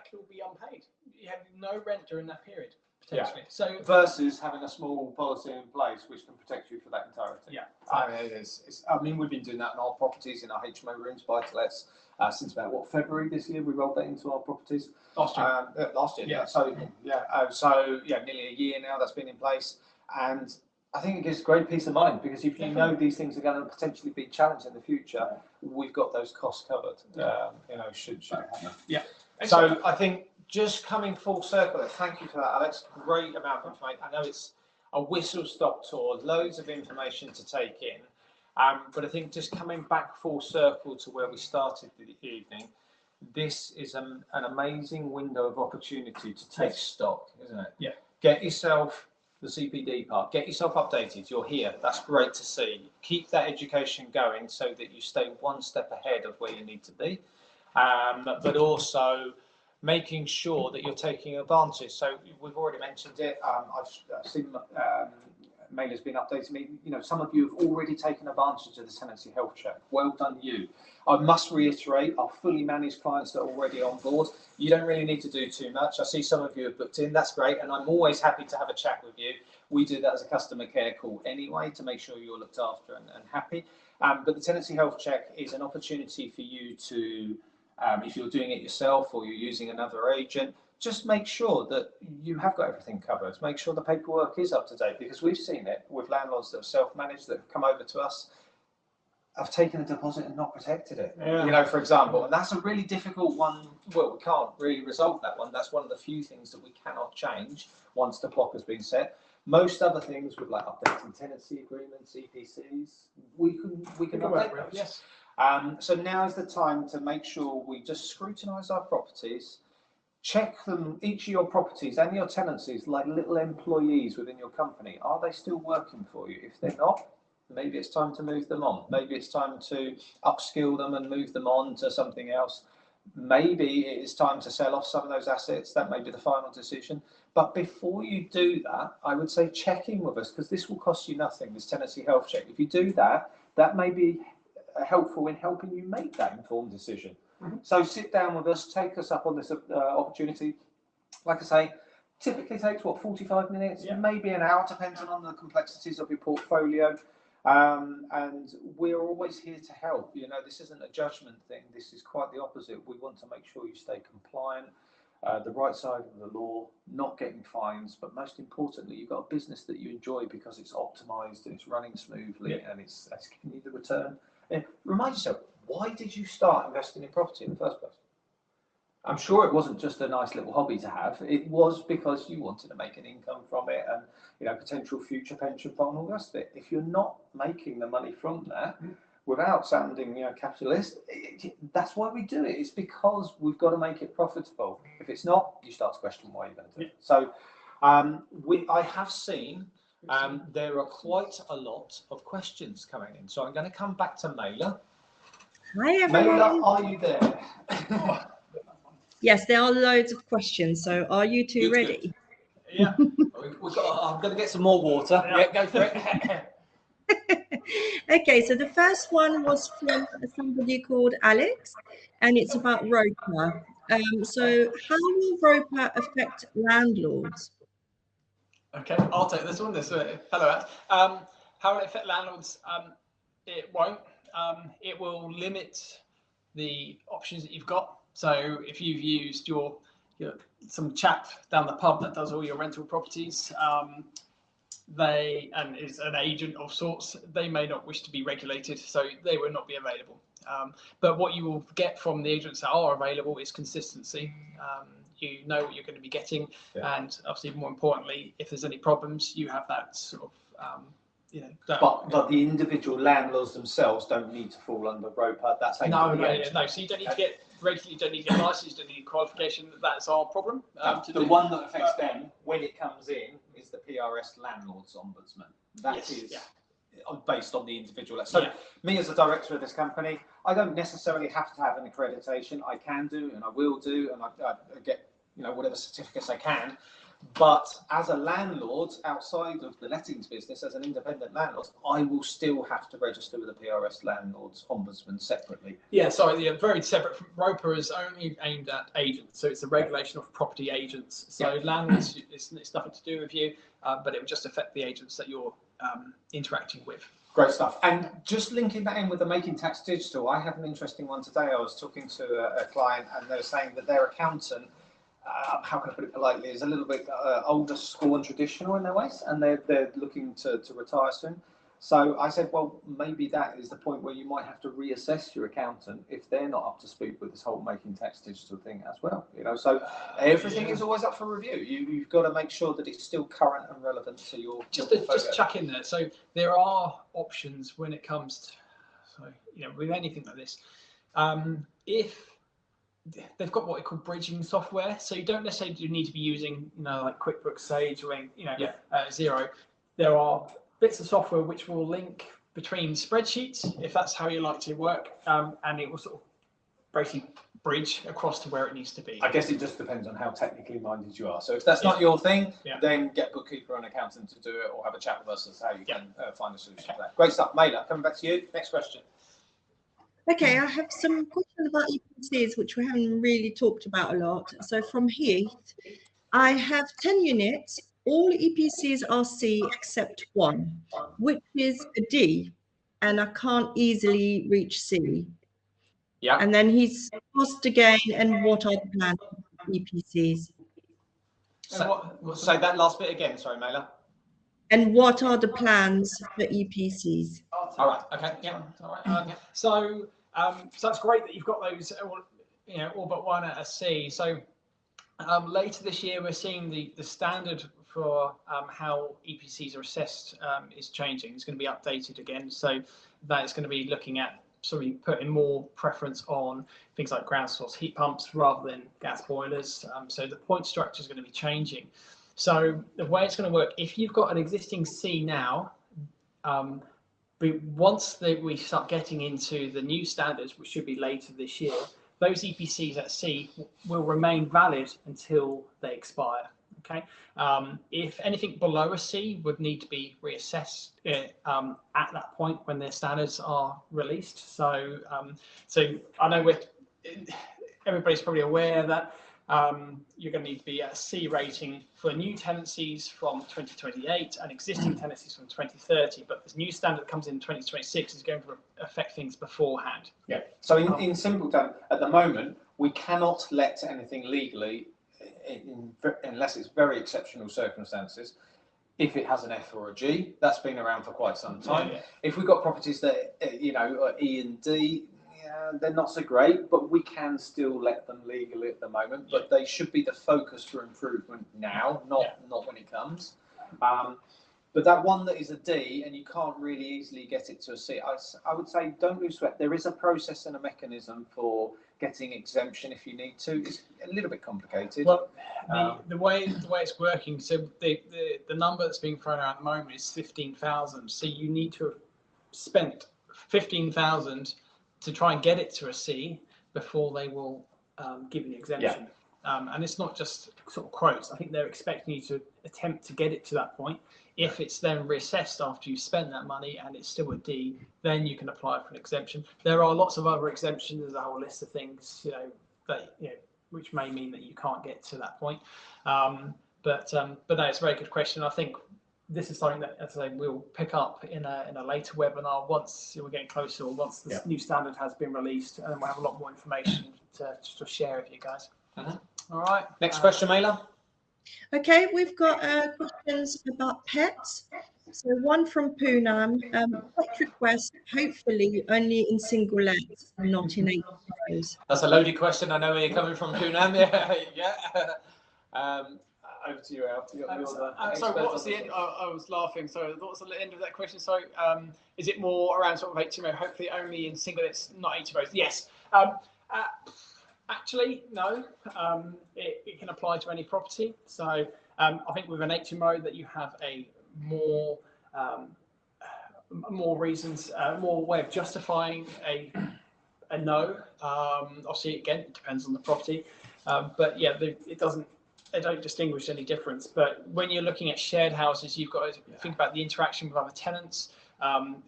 can all be unpaid. You have no rent during that period, potentially. So versus having a small policy in place which can protect you for that entirety. I mean, we've been doing that in our properties, in our HMO rooms, buy-to-lets, since about February this year. We rolled that into our properties. Last year. So nearly a year now that's been in place, and I think it gives great peace of mind, because if you know these things are going to potentially be challenged in the future, we've got those costs covered. Should it happen. So I think just coming full circle, thank you for that, Alex. Great amount of information. I know it's a whistle-stop tour, loads of information to take in. But I think just coming back full circle to where we started the evening, this is an amazing window of opportunity to take stock, isn't it? Yeah. Get yourself the CPD part, get yourself updated. You're here. That's great to see. Keep that education going so that you stay one step ahead of where you need to be, but also making sure that you're taking advantage. So we've already mentioned it. I've seen Mail has been updating me. You know, some of you have already taken advantage of the tenancy health check. Well done, you. I must reiterate, our fully managed clients that are already on board, you don't really need to do too much. I see some of you have booked in. That's great, and I'm always happy to have a chat with you. We do that as a customer care call anyway to make sure you're looked after and happy. But the tenancy health check is an opportunity for you to, if you're doing it yourself or you're using another agent, just make sure that you have got everything covered. Make sure the paperwork is up to date, because we've seen it with landlords that have self-managed, that have come over to us, have taken a deposit and not protected it, for example. And that's a really difficult one. Well, we can't really resolve that one. That's one of the few things that we cannot change once the clock has been set. Most other things, with like updating tenancy agreements, EPCs, we can update those. Yes. So now is the time to make sure we just scrutinise our properties. Check them, each of your properties and your tenancies, like little employees within your company. Are they still working for you? If they're not, maybe it's time to move them on. Maybe it's time to upskill them and move them on to something else. Maybe it is time to sell off some of those assets. That may be the final decision. But before you do that, I would say check in with us, because this will cost you nothing, this tenancy health check. If you do that, that may be helpful in helping you make that informed decision. So sit down with us, take us up on this opportunity. Like I say, typically takes 45 minutes, maybe an hour, depending on the complexities of your portfolio. And we're always here to help. You know, this isn't a judgment thing. This is quite the opposite. We want to make sure you stay compliant. the right side of the law, not getting fines, but most importantly, you've got a business that you enjoy because it's optimized and it's running smoothly and it's giving you the return. And remind yourself, why did you start investing in property in the first place? I'm sure it wasn't just a nice little hobby to have. It was because you wanted to make an income from it and, you know, potential future pension fund and all the rest of it. If you're not making the money from that, without sounding, you know, capitalist, that's why we do it. It's because we've got to make it profitable. If it's not, you start to question why you're going to do it. So I have seen there are quite a lot of questions coming in. So I'm going to come back to Mailer. Hi, everyone. Mailer, are you there? Yes, there are loads of questions. So are you two Good, ready? Yeah. I'm going to get some more water. Yeah, go for it. Okay, so the first one was from somebody called Alex, and it's about ROPA. So how will ROPA affect landlords? Okay, I'll take this one. Hello, Ed. How will it affect landlords? It won't. It will limit the options that you've got. So if you've used your some chap down the pub that does all your rental properties, and is an agent of sorts, they may not wish to be regulated, so they will not be available. But what you will get from the agents that are available is consistency. You know what you're going to be getting, and obviously, more importantly, if there's any problems, you have that sort of, But the individual landlords themselves don't need to fall under ROPA. That's how no. So you don't need to get regularly. You don't need to get licensed. You don't need qualification. That's our problem. The one that affects them when it comes in is the PRS Landlords Ombudsman. That is based on the individual. So me as a director of this company, I don't necessarily have to have an accreditation. I can do, and I will do, and I get, you know, whatever certificates I can. But as a landlord outside of the lettings business, as an independent landlord, I will still have to register with the PRS Landlords Ombudsman separately. Yeah, sorry, very separate. ROPA is only aimed at agents, so it's a regulation of property agents. So landlords, it's nothing to do with you, but it will just affect the agents that you're interacting with. Great stuff. And just linking that in with the Making Tax Digital, I had an interesting one today. I was talking to a client, and they were saying that their accountant, how can I put it politely, is a little bit older school and traditional in their ways, and they're looking to retire soon. So I said, well, maybe that is the point where you might have to reassess your accountant if they're not up to speed with this whole Making Tax Digital thing as well. You know, so everything is always up for review. You've got to make sure that it's still current and relevant to your just chuck in there. So there are options when it comes to, with anything like this. If they've got what we call bridging software, so you don't necessarily need to be using, like QuickBooks, Sage, or Xero. There are bits of software which will link between spreadsheets, if that's how you like to work, and it will sort of basically bridge across to where it needs to be. I guess it just depends on how technically minded you are. So if that's not your thing, then get a bookkeeper and accountant to do it, or have a chat with us as how you can find a solution to that. Great stuff. Mailer, coming back to you. Next question. Okay, I have some questions about EPCs, which we haven't really talked about a lot. So from Heath, I have 10 units. All EPCs are C except one, which is a D, and I can't easily reach C. Yeah. And then he's asked again, and what are the plans for EPCs? So, say that last bit again, sorry, Mailer. And what are the plans for EPCs? All right. Okay. Yeah. All right. So it's great that you've got those, all but one at a C. So later this year, we're seeing the standard for how EPCs are assessed is changing. It's going to be updated again. So that is going to be looking at putting more preference on things like ground source heat pumps rather than gas boilers. So the point structure is going to be changing. So the way it's going to work, if you've got an existing C now, once we start getting into the new standards, which should be later this year, those EPCs at C will remain valid until they expire. Okay. If anything below a C would need to be reassessed at that point when their standards are released. So I know everybody's probably aware that you're going to need to be at a C rating for new tenancies from 2028 and existing tenancies from 2030. But this new standard that comes in 2026 is going to affect things beforehand. Yeah. So in simple terms, at the moment, we cannot let anything legally unless it's very exceptional circumstances. If it has an F or a G, that's been around for quite some time. Yeah. If we've got properties that, are E and D, yeah, they're not so great, but we can still let them legally at the moment. But they should be the focus for improvement now, not when it comes. But that one that is a D and you can't really easily get it to a C, I would say don't lose sweat. There is a process and a mechanism for getting exemption if you need to. It's a little bit complicated. Well, the way it's working, so the number that's being thrown out at the moment is 15,000. So you need to have spent 15,000 to try and get it to a C before they will give you the exemption. And it's not just sort of quotes. I think they're expecting you to attempt to get it to that point. If it's then reassessed after you've spent that money and it's still a D, then you can apply for an exemption. There are lots of other exemptions. There's a whole list of things, which may mean that you can't get to that point. But no, it's a very good question. I think this is something that, as I say, we'll pick up in a later webinar once we're getting closer, or once this new standard has been released, and we'll have a lot more information to share with you guys. All right. Next question, Mayla. Okay, we've got questions about pets. So one from Poonam, pet request, hopefully only in single lets, not in HMOs. That's a loaded question. I know where you're coming from, Poonam. Yeah. Over to you, Al. So what was the end? I was laughing. So what was the end of that question? So is it more around sort of HMO, hopefully only in single lets, not HMOs? Yes. Actually, no. It can apply to any property. So I think with an HMO that you have a more reasons, more way of justifying a no. Obviously, again, it depends on the property. But yeah, they don't distinguish any difference. But when you're looking at shared houses, you've got to think about the interaction with other tenants.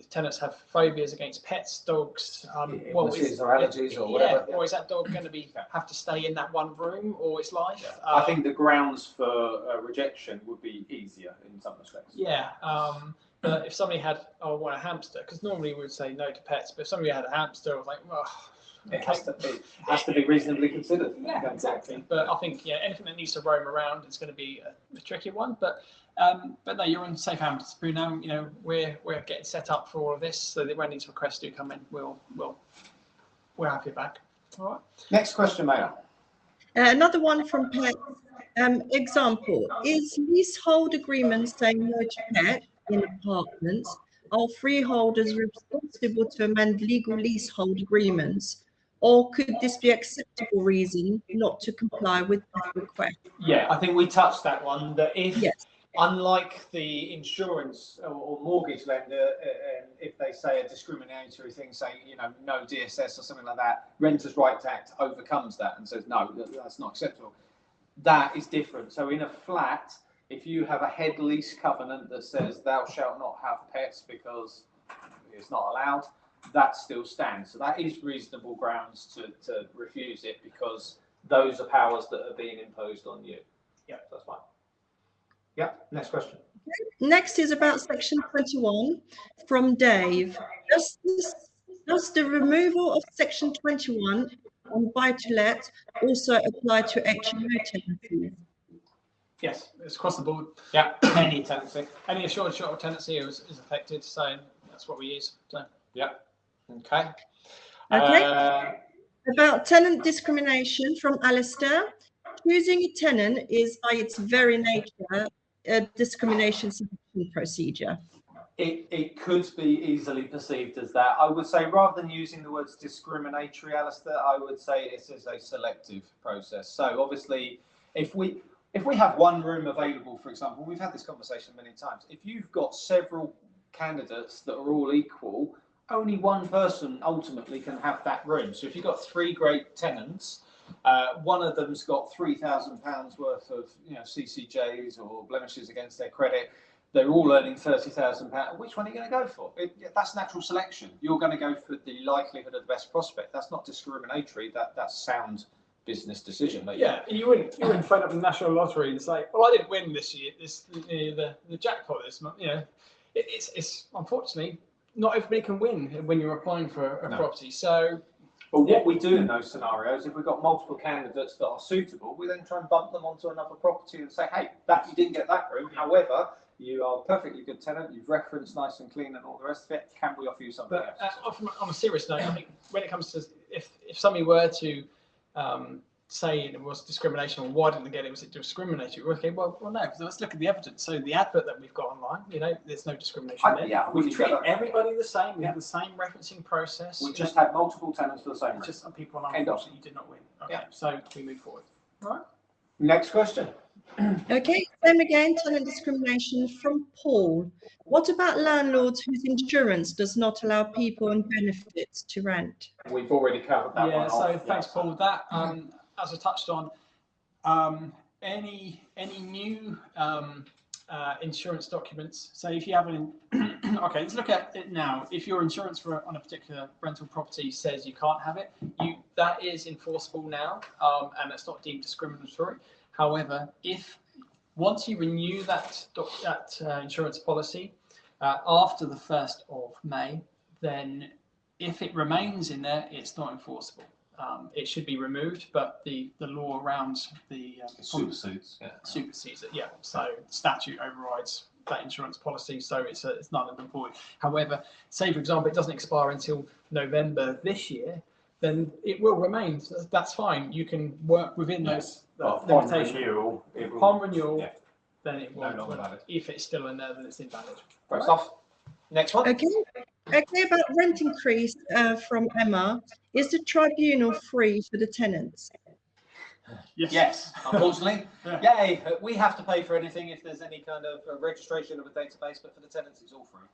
Tenants have phobias against pets, dogs, illnesses or allergies or whatever. Or is that dog going to have to stay in that one room all its life? I think the grounds for rejection would be easier in some respects. Yeah, but if somebody had, I want a hamster, because normally we would say no to pets, but if somebody had a hamster, I was like, well, it has to be reasonably considered. Yeah, exactly. But I think anything that needs to roam around is going to be a tricky one. But no, you're in safe hands. Now, we're getting set up for all of this, so that when these requests do come in, we're happy back. All right. Next question, Mayor. Another one from Pet. Example, is leasehold agreements saying no to pet in apartments? Are freeholders responsible to amend legal leasehold agreements? Or could this be acceptable reason not to comply with that request? Yeah, I think we touched that one. That if, unlike the insurance or mortgage lender, if they say a discriminatory thing, saying no DSS or something like that, Renters' Rights Act overcomes that and says no, that's not acceptable. That is different. So in a flat, if you have a head lease covenant that says thou shalt not have pets because it's not allowed, that still stands. So that is reasonable grounds to refuse it, because those are powers that are being imposed on you. Yeah, that's fine. Yeah, next question. Next is about section 21 from Dave. Does the removal of section 21 on buy-to-let also apply to HMO tenancies? Yes, it's across the board. Yeah, any tenancy. Any assured short tenancy is affected, so that's what we use. So yeah. Okay. About tenant discrimination from Alistair. Choosing a tenant is by its very nature a discrimination selection procedure. It could be easily perceived as that. I would say, rather than using the words discriminatory, Alistair, I would say it is a selective process. So obviously, if we have one room available, for example, we've had this conversation many times. If you've got several candidates that are all equal, only one person ultimately can have that room. So if you've got three great tenants, one of them's got £3,000 worth of CCJs or blemishes against their credit. They're all earning £30,000. Which one are you going to go for? That's natural selection. You're going to go for the likelihood of the best prospect. That's not discriminatory. That's sound business decision. Yeah, you wouldn't phone up the National Lottery and say, "Well, I didn't win this year. The jackpot this month." It's unfortunately not everybody can win when you're applying for a property. So But what we do in those scenarios, if we've got multiple candidates that are suitable, we then try and bump them onto another property and say, hey, that you didn't get that room. However, you are a perfectly good tenant. You've referenced nice and clean and all the rest of it. Can we offer you something else? On a serious note, I think when it comes to if somebody were to say it was discrimination, or why didn't they get it? Was it discriminatory? Okay, well, no. So let's look at the evidence. So the advert that we've got online, there's no discrimination there. Yeah, we've treated everybody the same. We have the same referencing process. We just had multiple tenants for the same reason. Just some people unfortunately did not win. Okay, so we move forward. All right. Next question. Okay, same again, tenant discrimination from Paul. What about landlords whose insurance does not allow people on benefits to rent? We've already covered that one. Yeah, so thanks, Paul. That, as I touched on, any new insurance documents. So if you have okay, let's look at it now. If your insurance on a particular rental property says you can't have it, that is enforceable now, and it's not deemed discriminatory. However, if once you renew that insurance policy after the 1st of May, then if it remains in there, it's not enforceable. It should be removed, but the law around the supersedes. Supersedes it. Yeah. So statute overrides that insurance policy, so it's null and void. However, say for example it doesn't expire until November this year, then it will remain. So that's fine. You can work within those limitations. Upon renewal, then it will. If it's still in there, then it's invalid. Great stuff. Next one. Okay, about rent increase from Emma. Is the tribunal free for the tenants? Yes, unfortunately. Yay, we have to pay for anything if there's any kind of registration of a database, but for the tenants, it's all free.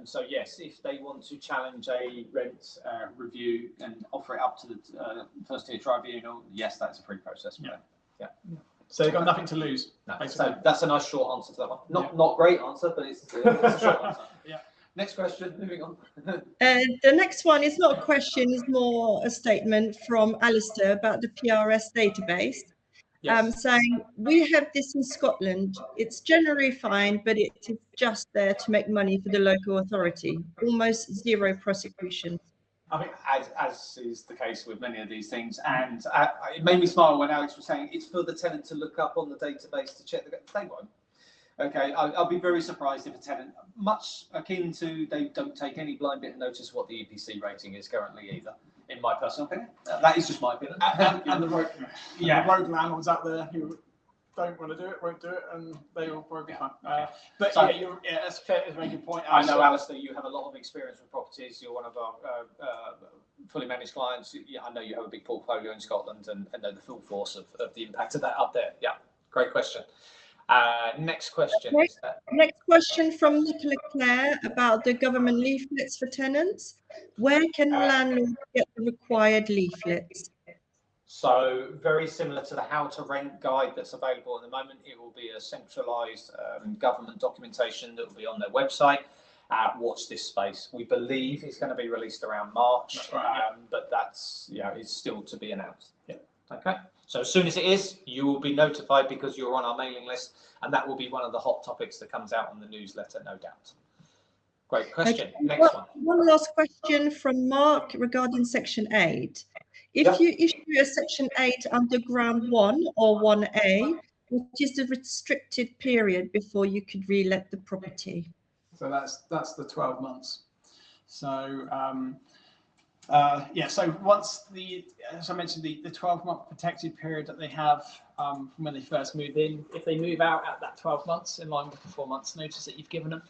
So yes, if they want to challenge a rent review and offer it up to the first tier tribunal, yes, that's a free process for them. Yeah. So they've got nothing to lose. No, so that's a nice short answer to that one. Not great answer, but it's a short answer. Yeah. Next question, moving on. The next one is not a question, it's more a statement from Alistair about the PRS database. Yes. Saying, we have this in Scotland. It's generally fine, but it is just there to make money for the local authority. Almost zero prosecution. I think, as is the case with many of these things, and it made me smile when Alex was saying it's for the tenant to look up on the database to check they won't. Okay, I'll be very surprised if a tenant, much akin to they don't take any blind bit of notice what the EPC rating is currently either, in my personal opinion. That is just my opinion. And the road, the road landlords out there who don't want to do it, won't do it, and they will probably be fine. But so, that's fair. That's a very good point. I know, Alistair, you have a lot of experience with properties. You're one of our fully managed clients. I know you have a big portfolio in Scotland and know the full force of the impact of that up there. Yeah, great question. Next question. Next question from Nicola Clare about the government leaflets for tenants. Where can landlords get the required leaflets? So very similar to the how to rent guide that's available at the moment. It will be a centralised government documentation that will be on their website. Watch this space. We believe it's going to be released around March, but that's it's still to be announced. Yeah. Okay. So as soon as it is, you will be notified because you're on our mailing list, and that will be one of the hot topics that comes out on the newsletter, no doubt. Great question. Okay. Next one. One last question from Mark regarding Section 8. If you issue a Section 8 under Ground 1 or 1A, what is the restricted period before you could re-let the property? So that's the 12 months. So so once as I mentioned, the 12-month protected period that they have from when they first move in, if they move out at that 12 months in line with the 4 months notice that you've given them,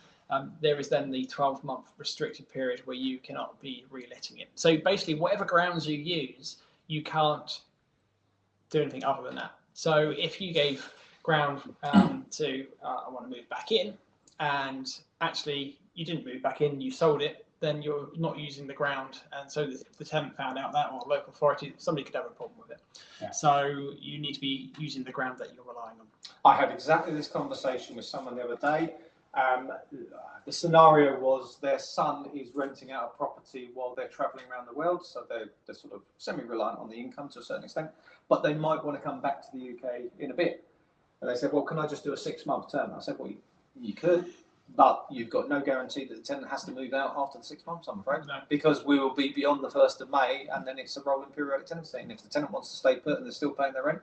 there is then the 12-month restricted period where you cannot be reletting it. So basically, whatever grounds you use, you can't do anything other than that. So if you gave ground to I want to move back in, and actually you didn't move back in, you sold it, then you're not using the ground, and so the tenant found out that, or local authority, somebody could have a problem with it. Yeah. So you need to be using the ground that you're relying on. I had exactly this conversation with someone the other day. The scenario was their son is renting out a property while they're travelling around the world, so they're sort of semi-reliant on the income to a certain extent, but they might want to come back to the UK in a bit. And they said, well, can I just do a 6-month term? I said, well, you could, But you've got no guarantee that the tenant has to move out after the 6 months, I'm afraid, No. because we will be beyond the 1st of May, and then it's a rolling periodic tenancy. And if the tenant wants to stay put and they're still paying their rent,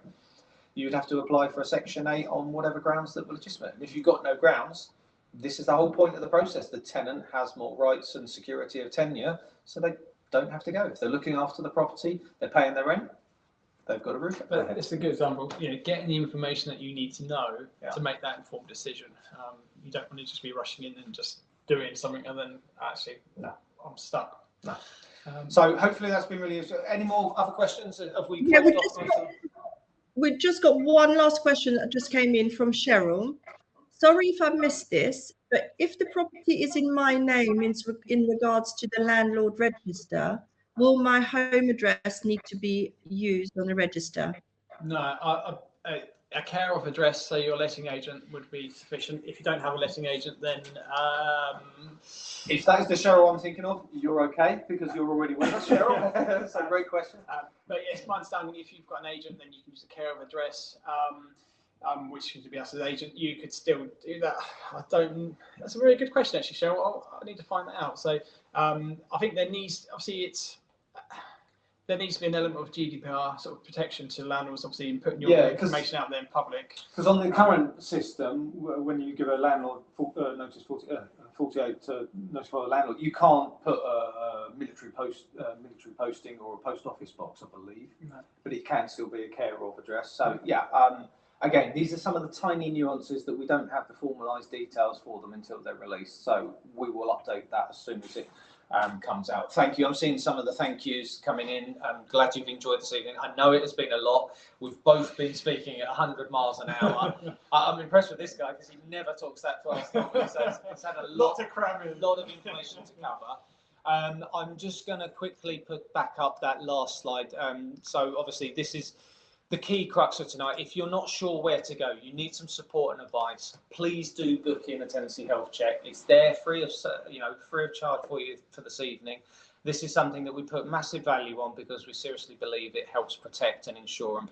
you'd have to apply for a Section 8 on whatever grounds that were legitimate. And if you've got no grounds, this is the whole point of the process. The tenant has more rights and security of tenure, so they don't have to go. If they're looking after the property, they're paying their rent, they've got a roof over their But head. it's a good example. Getting the information that you need to know Yeah. to make that informed decision. You don't want to just be rushing in and just doing something and then actually, No. I'm stuck. No. Um, So hopefully that's been really useful. Any more other questions? Have we Yeah, closed off? we've just got one last question that just came in from Cheryl. Sorry if I missed this, but if the property is in my name in regards to the landlord register, will my home address need to be used on the register? No, a care of address, so your letting agent would be sufficient. If you don't have a letting agent, then If that is the Cheryl I'm thinking of, you're okay because you're already with us, Cheryl. So great question. but it's my understanding if you've got an agent, then you can use a care of address, which could be us as an agent. You could still do that. That's a very good question, actually, Cheryl. I need to find that out. So I think there needs to be an element of GDPR sort of protection to landlords, obviously, in putting your information out there in public. Because on the current system, when you give a landlord notice 48 to notify the landlord, you can't put a military posting or a post office box, I believe, No. but it can still be a care of address. So yeah, Again, these are some of the tiny nuances that we don't have the formalised details for them until they're released. So we will update that as soon as it comes out. Thank you. I'm seeing some of the thank yous coming in. I'm glad you've enjoyed this evening. I know it has been a lot. We've both been speaking at 100 miles an hour. I'm impressed with this guy because he never talks that fast. So it's had a lot to cram in. lot of information to cover. I'm just going to quickly put back up that last slide. So obviously this is the key crux of tonight. If you're not sure where to go, you need some support and advice, please do book in a tenancy health check. It's there free of charge for you for this evening. This is something that we put massive value on because we seriously believe it helps protect and ensure and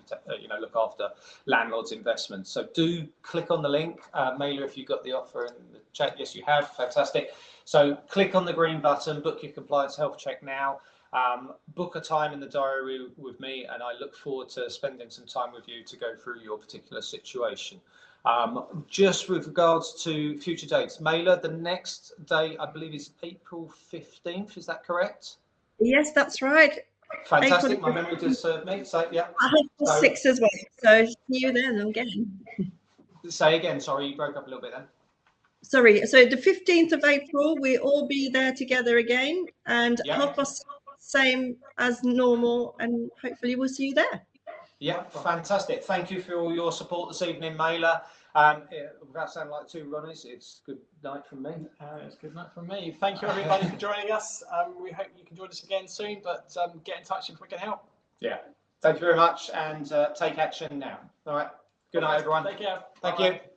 look after landlords' investments. So do click on the link. Mailer, if you got the offer in the chat, yes, you have. Fantastic. So click on the green button, book your compliance health check now. Book a time in the diary with me, and I look forward to spending some time with you to go through your particular situation. Just with regards to future dates, Mailer, the next day I believe is April 15th. Is that correct? Yes, that's right. Fantastic. My memory does serve me. So yeah. I hope for 6 as well. So see you then again. Say again. Sorry, you broke up a little bit then. Sorry. So the 15th of April, we'll all be there together again, and half past same as normal, and hopefully we'll see you there. Yeah, fantastic. Thank you for all your support this evening, Mailer. Without sounding like two runners, it's good night from me. It's good night from me. Thank you, everybody, for joining us. We hope you can join us again soon, but get in touch if we can help. Yeah. Thank you very much, and take action now. All right. Good night, everyone. Take care. Thank Bye-bye. you.